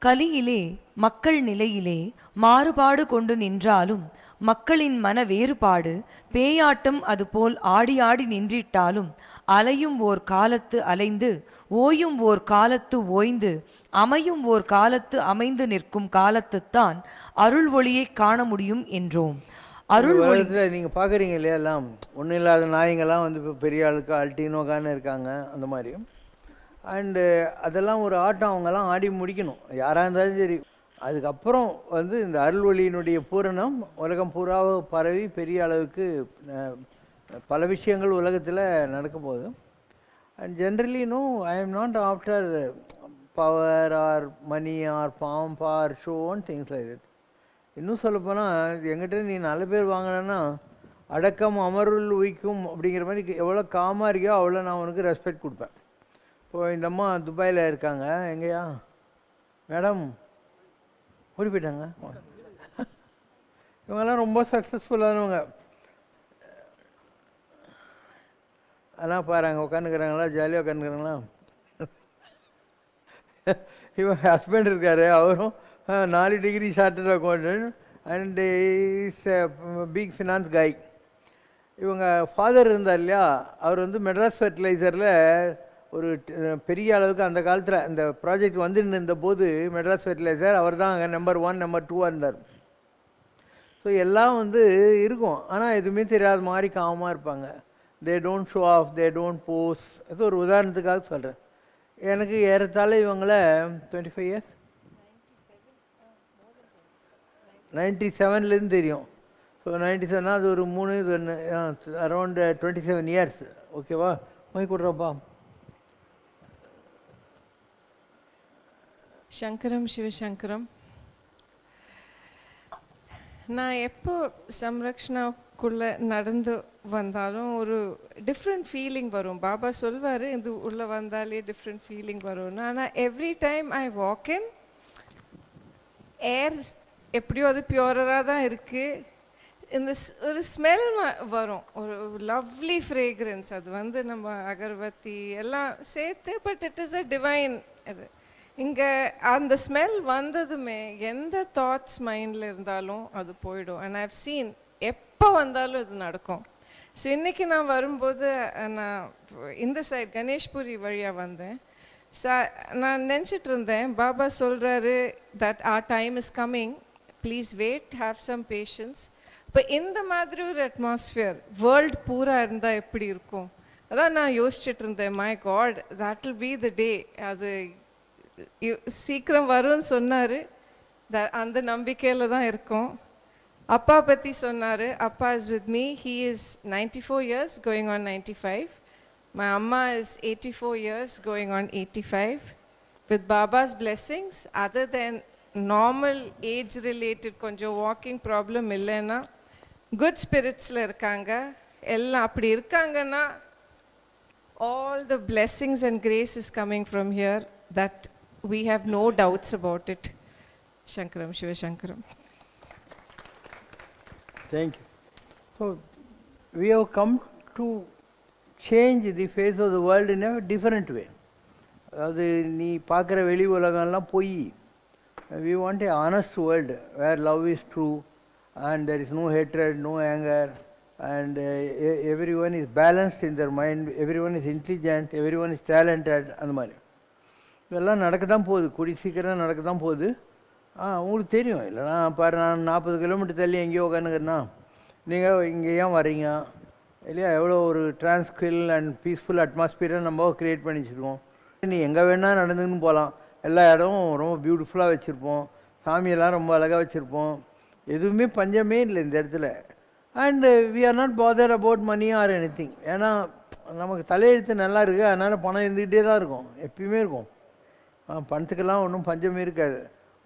கலியிலே மக்கள் நிலையிலே மாறுபாடு கொண்டு நின்றாலும் மக்களின் மன வேறுபாடு பேயாட்டம் அதுபோல் ஆடி ஆடி நின்றிட்டாலும் அலையும் ஓர் காலத்து அலைந்து ஓயும் ஓர் காலத்து ஓய்ந்து அமையும் ஓர் காலத்து அமைந்து நிற்கும் காலத்துத்தான் அருள் ஒளியை காண முடியும் என்றோம். அருள் ஒளியில் நீங்கள் பார்க்குறீங்க இல்லையா, எல்லாம் ஒன்றும் இல்லாத நாயங்கள்லாம் வந்து இப்போ பெரிய ஆளுக்கு அல்டினோக்கான இருக்காங்க அந்த மாதிரியும். அண்டு அதெல்லாம் ஒரு ஆட்டம் அவங்கெல்லாம் ஆடி முடிக்கணும், யாராக இருந்தாலும் சரி. அதுக்கப்புறம் வந்து இந்த அருள் ஒளியினுடைய பூரணம் உலகம் பூராக பரவி பெரிய அளவுக்கு பல விஷயங்கள் உலகத்தில் நடக்கும் போது. And generally no, I am not after power or money or fame or show and things like that. இன்னும் சொல்லப்போனால் எங்கிட்ட நீ நல்ல பேர் வாங்கினேன்னா அடக்கம் அமருள் உயிக்கும் அப்படிங்கிற மாதிரி எவ்வளோ காமாக இருக்கியோ அவ்வளோ நான் உனக்கு ரெஸ்பெக்ட் கொடுப்பேன். இப்போது இந்த அம்மா துபாயில் இருக்காங்க, எங்கேயா மேடம் ஓடி போயிட்டாங்க. இவங்கெல்லாம் ரொம்ப சக்ஸஸ்ஃபுல்லானவங்க. அதெல்லாம் பாருங்க உட்காந்துக்கிறாங்களா, ஜாலியாக உட்காந்துக்கிறாங்களா. இவங்க ஹஸ்பண்ட் இருக்கார், அவரும் 4 degree chartered accountant and is a big finance guy. இவங்க ஃபாதர் இருந்தார் இல்லையா, அவர் வந்து மெட்ராஸ் ஃபெர்டிலைசரில் ஒரு பெரிய அளவுக்கு அந்த காலத்தில் அந்த ப்ராஜெக்ட் வந்துன்னு இருந்த போது மெட்ராஸ் ஃபெர்டிலைசர் அவர் தான் அங்கே நம்பர் 1 நம்பர் 2 இருந்தார். ஸோ எல்லாம் வந்து இருக்கும், ஆனால் எதுவுமே தெரியாத மாதிரி காமமாக இருப்பாங்க. They don't show off, they don't pose. அது ஒரு உதாரணத்துக்காக சொல்கிறேன். எனக்கு ஏறத்தாழ இவங்கள 25 இயர்ஸ் 97லேருந்து தெரியும். ஸோ 97 அது ஒரு 3 இது 1 அரௌண்ட் 27 இயர்ஸ். ஓகேவா? போய் கொடுறப்பா. சங்கரம் சிவசங்கரம். நான் எப்போ சம்ரக்ஷனாக்குள்ளே நடந்து வந்தாலும் ஒரு டிஃப்ரெண்ட் ஃபீலிங் வரும். பாபா சொல்வார் இது உள்ளே வந்தாலே டிஃப்ரெண்ட் ஃபீலிங் வரும்னு. ஆனால் every time I walk in air எப்படியோ அது பியூரராக தான் இருக்குது. இந்த ஒரு ஸ்மெல் வரும், ஒரு லவ்லி ஃப்ரேக்ரன்ஸ். அது வந்து நம்ம அகர்பத்தி எல்லாம் சேர்த்து, but it is a divine. அது இங்கே அந்த ஸ்மெல் வந்ததுமே எந்த தாட்ஸ் மைண்டில் இருந்தாலும் அது போயிடும். அண்ட் ஐவ் சீன் எப்போ வந்தாலும் இது நடக்கும். ஸோ இன்றைக்கி நான் வரும்போது நான் இந்த சைட் கணேஷ்புரி வழியாக வந்தேன். நான் நினச்சிட்டு இருந்தேன், பாபா சொல்கிறாரு that our time is coming, please wait, have some patience. இப்போ இந்த மாதிரி ஒரு அட்மாஸ்ஃபியர் வேர்ல்டு பூரா இருந்தால் எப்படி இருக்கும்? அதான் நான் யோசிச்சுட்டு இருந்தேன். My God, that will be the day. அது சீக்கிரம் வரும்னு சொன்னார். அந்த நம்பிக்கையில் தான் இருக்கும். அப்பா பற்றி சொன்னார். அப்பா is with me. He is 94 years going on 95. My amma is 84 years going on 85. With Baba's blessings, other than normal age related கொஞ்சம் வாக்கிங் ப்ராப்ளம் இல்லைன்னா குட் ஸ்பிரிட்ஸில் இருக்காங்க. எல்லாம் அப்படி இருக்காங்கன்னா all the blessings and grace is coming from here, that we have no doubts about it. Shankaram Shiva Shankaram. Thank you. So we have come to change the face of the world in a different way. அதாவது நீ பார்க்குற வெளி உலகம்லாம் போய் we want a honest world where love is true and there is no hatred, no anger, and everyone is balanced in their mind, everyone is intelligent, everyone is talented. அந்த மாதிரி இதெல்லாம் நடக்க தான் போகுது, கூடி சீக்கிரம் நடக்க தான் போகுது. உங்களுக்கு தெரியும் இல்லைனா பாரு, நான் 40 கிலோமீட்டர் தள்ளி எங்கேயோ உட்காந்துக்கிறேன்னா நீங்கள் இங்கே ஏன் வர்றீங்க இல்லையா? எவ்வளோ ஒரு டிரான்ஸ்கில் அண்ட் பீஸ்ஃபுல் அட்மாஸ்பியரை நம்ம க்ரியேட் பண்ணி வச்சுருக்கோம். நீ எங்கே வேணால் நடந்துன்னு போகலாம், எல்லா இடமும் ரொம்ப பியூட்டிஃபுல்லாக வச்சுருப்போம், சாமியெல்லாம் ரொம்ப அழகாக வச்சுருப்போம், எதுவுமே பஞ்சமே இல்லை இந்த இடத்துல. And we are not bother about money or anything. ஏன்னா நமக்கு தலையெழுத்து நல்லா இருக்குது, அதனால் பணம் இருந்துக்கிட்டே தான் இருக்கும், எப்பயுமே இருக்கும். பணத்துக்கெல்லாம் ஒன்றும் பஞ்சமே இருக்காது.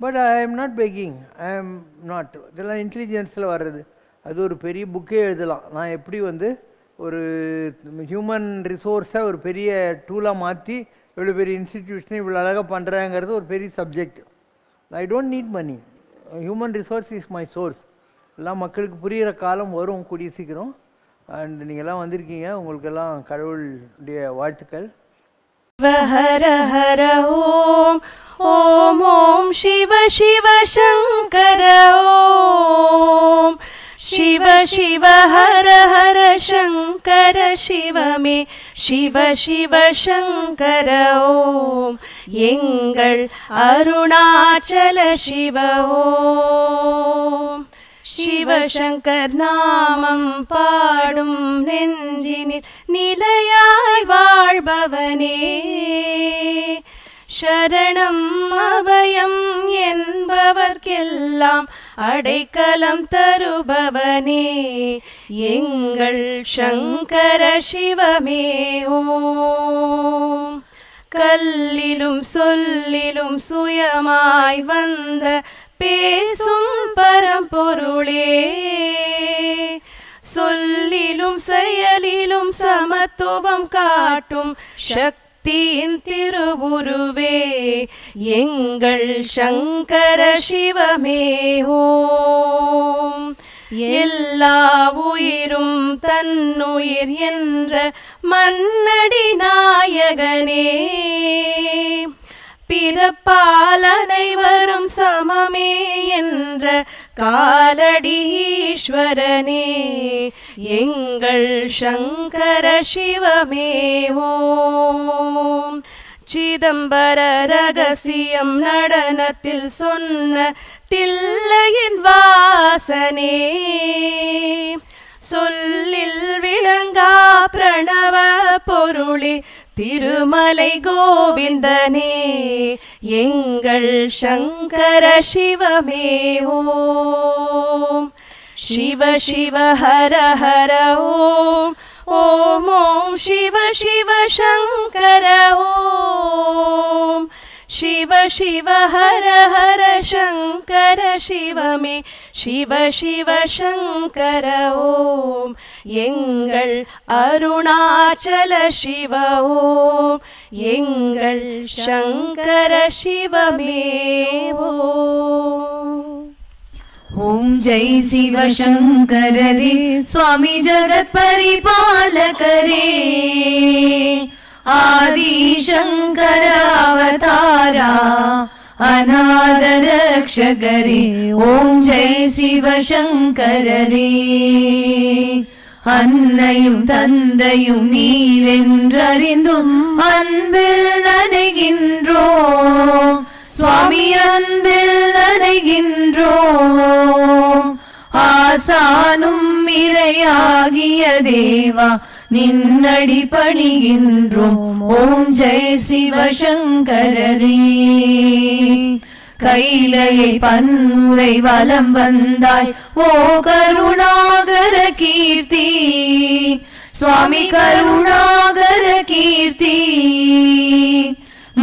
But I am not begging, I am not. இதெல்லாம் இன்டெலிஜென்ஸில் வர்றது. அது ஒரு பெரிய புக்கே எழுதலாம். நான் எப்படி வந்து ஒரு ஹியூமன் ரிசோர்ஸை ஒரு பெரிய டூலாக மாற்றி இவ்வளோ பெரிய இன்ஸ்டிடியூஷனை இவ்வளோ அழகாக பண்ணுறாங்கிறது ஒரு பெரிய subject. I don't need money. Human resource is my source. எல்லாம் மக்களுக்கு புரிகிற காலம் வரும் கூடிய சீக்கிரம். அண்ட் நீங்கள்லாம் வந்திருக்கீங்க, உங்களுக்கெல்லாம் கடவுளுடைய வாழ்த்துக்கள். ஹர ஹர ஓம் ஓம் ஓம் சிவ சிவ சங்கர ஓம் शिव शिव हर हर शंकर शिव में शिव शिव शंकर ओम எங்கள் அருணாச்சல சிவ ஓம் சிவசங்கர் நாமம் பாடும் நெஞ்சினில் நிலையாய் வாழ்பவனே சரணம் அபயம் என்பவர்க்கெல்லாம் அடைக்கலம் தருபவனே எங்கள் சங்கர சிவமே ஓம் கல்லிலும் சொல்லிலும் சுயமாய் வந்த பேசும் பரம்பொருளே சொல்லிலும் செயலிலும் சமத்துவம் காட்டும் சக்தியின் திருவுருவே எங்கள் சங்கர சிவமே ஓம் எல்லா உயிரும் தன்னுயிர் என்ற மன்னடி நாயகனே பிறப்பால் அனைவரும் சமமே என்ற காலடி ஈஸ்வரனே எங்கள் சங்கர சிவமே ஓம். சிதம்பர ரகசியம் நடனத்தில் சொன்ன தில்லையின் வாசனே சொல்லில் விளங்கா பிரணவ பொருளே திருமலை கோவிந்தனே எங்கள் சங்கர சிவமே ஓம். சிவ சிவ ஹர ஹர ஓம் ஓம் ஓம் சிவ சிவ சங்கர ஓம். சிவ சிவ ஹர ஹர சங்கர சிவமே சிவ சிவ சங்கர ஓம். எங்கள் அருணாச்சல சிவ ஓம் எங்கள் சங்கர சிவமே ஓம். ओम जय शिव शंकर रे स्वामी जगत परिपालक रे आदि शंकर अवतारा अनाथ रक्षक रे ओम जय शिव शंकर रे அன்னையும் தந்தையும் நீரென்றறிந்தும் அன்பில் நனைகின்றோம் சுவாமி அன்பில் நனைகின்றோம் ஆசானும் இறையாகிய தேவா நின்னடி பணிகின்றோம் ஓம் ஜெய் சிவசங்கரரே கைலையை பன்முறை வலம் வந்தாய் ஓ கருணாகர கீர்த்தி சுவாமி கருணாகர கீர்த்தி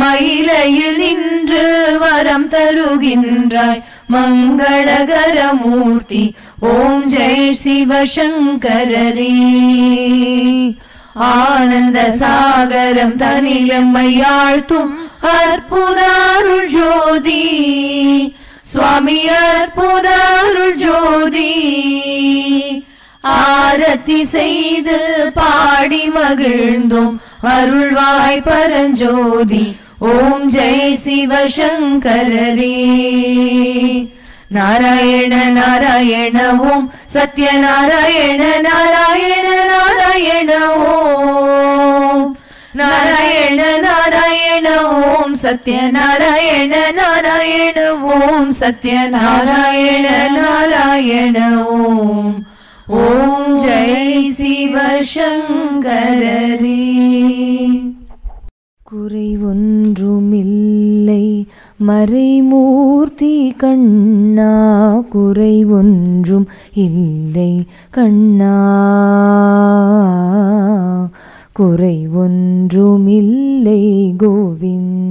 மயிலையில் நின்று வரம் தருகின்றாய் மங்களகர மூர்த்தி ஓம் ஜெய் சிவசங்கரரே ஆனந்த சாகரம் தனிலம்மையாழ்த்தும் அற்புத அருள் ஜோதி சுவாமி அற்புத அருள் ஜோதி ஆரத்தி செய்து பாடி மகிழ்ந்தோம் அருள்வாய் பரஞ்சோதி ஓம் ஜெய் சிவசங்கரரே நாராயண நாராயண ஓம் சத்யநாராயண நாராயண நாராயண ஓம் நாராயண நாராயண ஓம் சத்யநாராயண நாராயண ஓம் சத்யநாராயண நாராயண ஓம் ஓம் ஜெய் சிவசங்கரரே குறை ஒன்றுமில்லை மறைமூர்த்தி கண்ணா குறை ஒன்றும் இல்லை கண்ணா குறை ஒன்றுமில்லை கோவிந்தா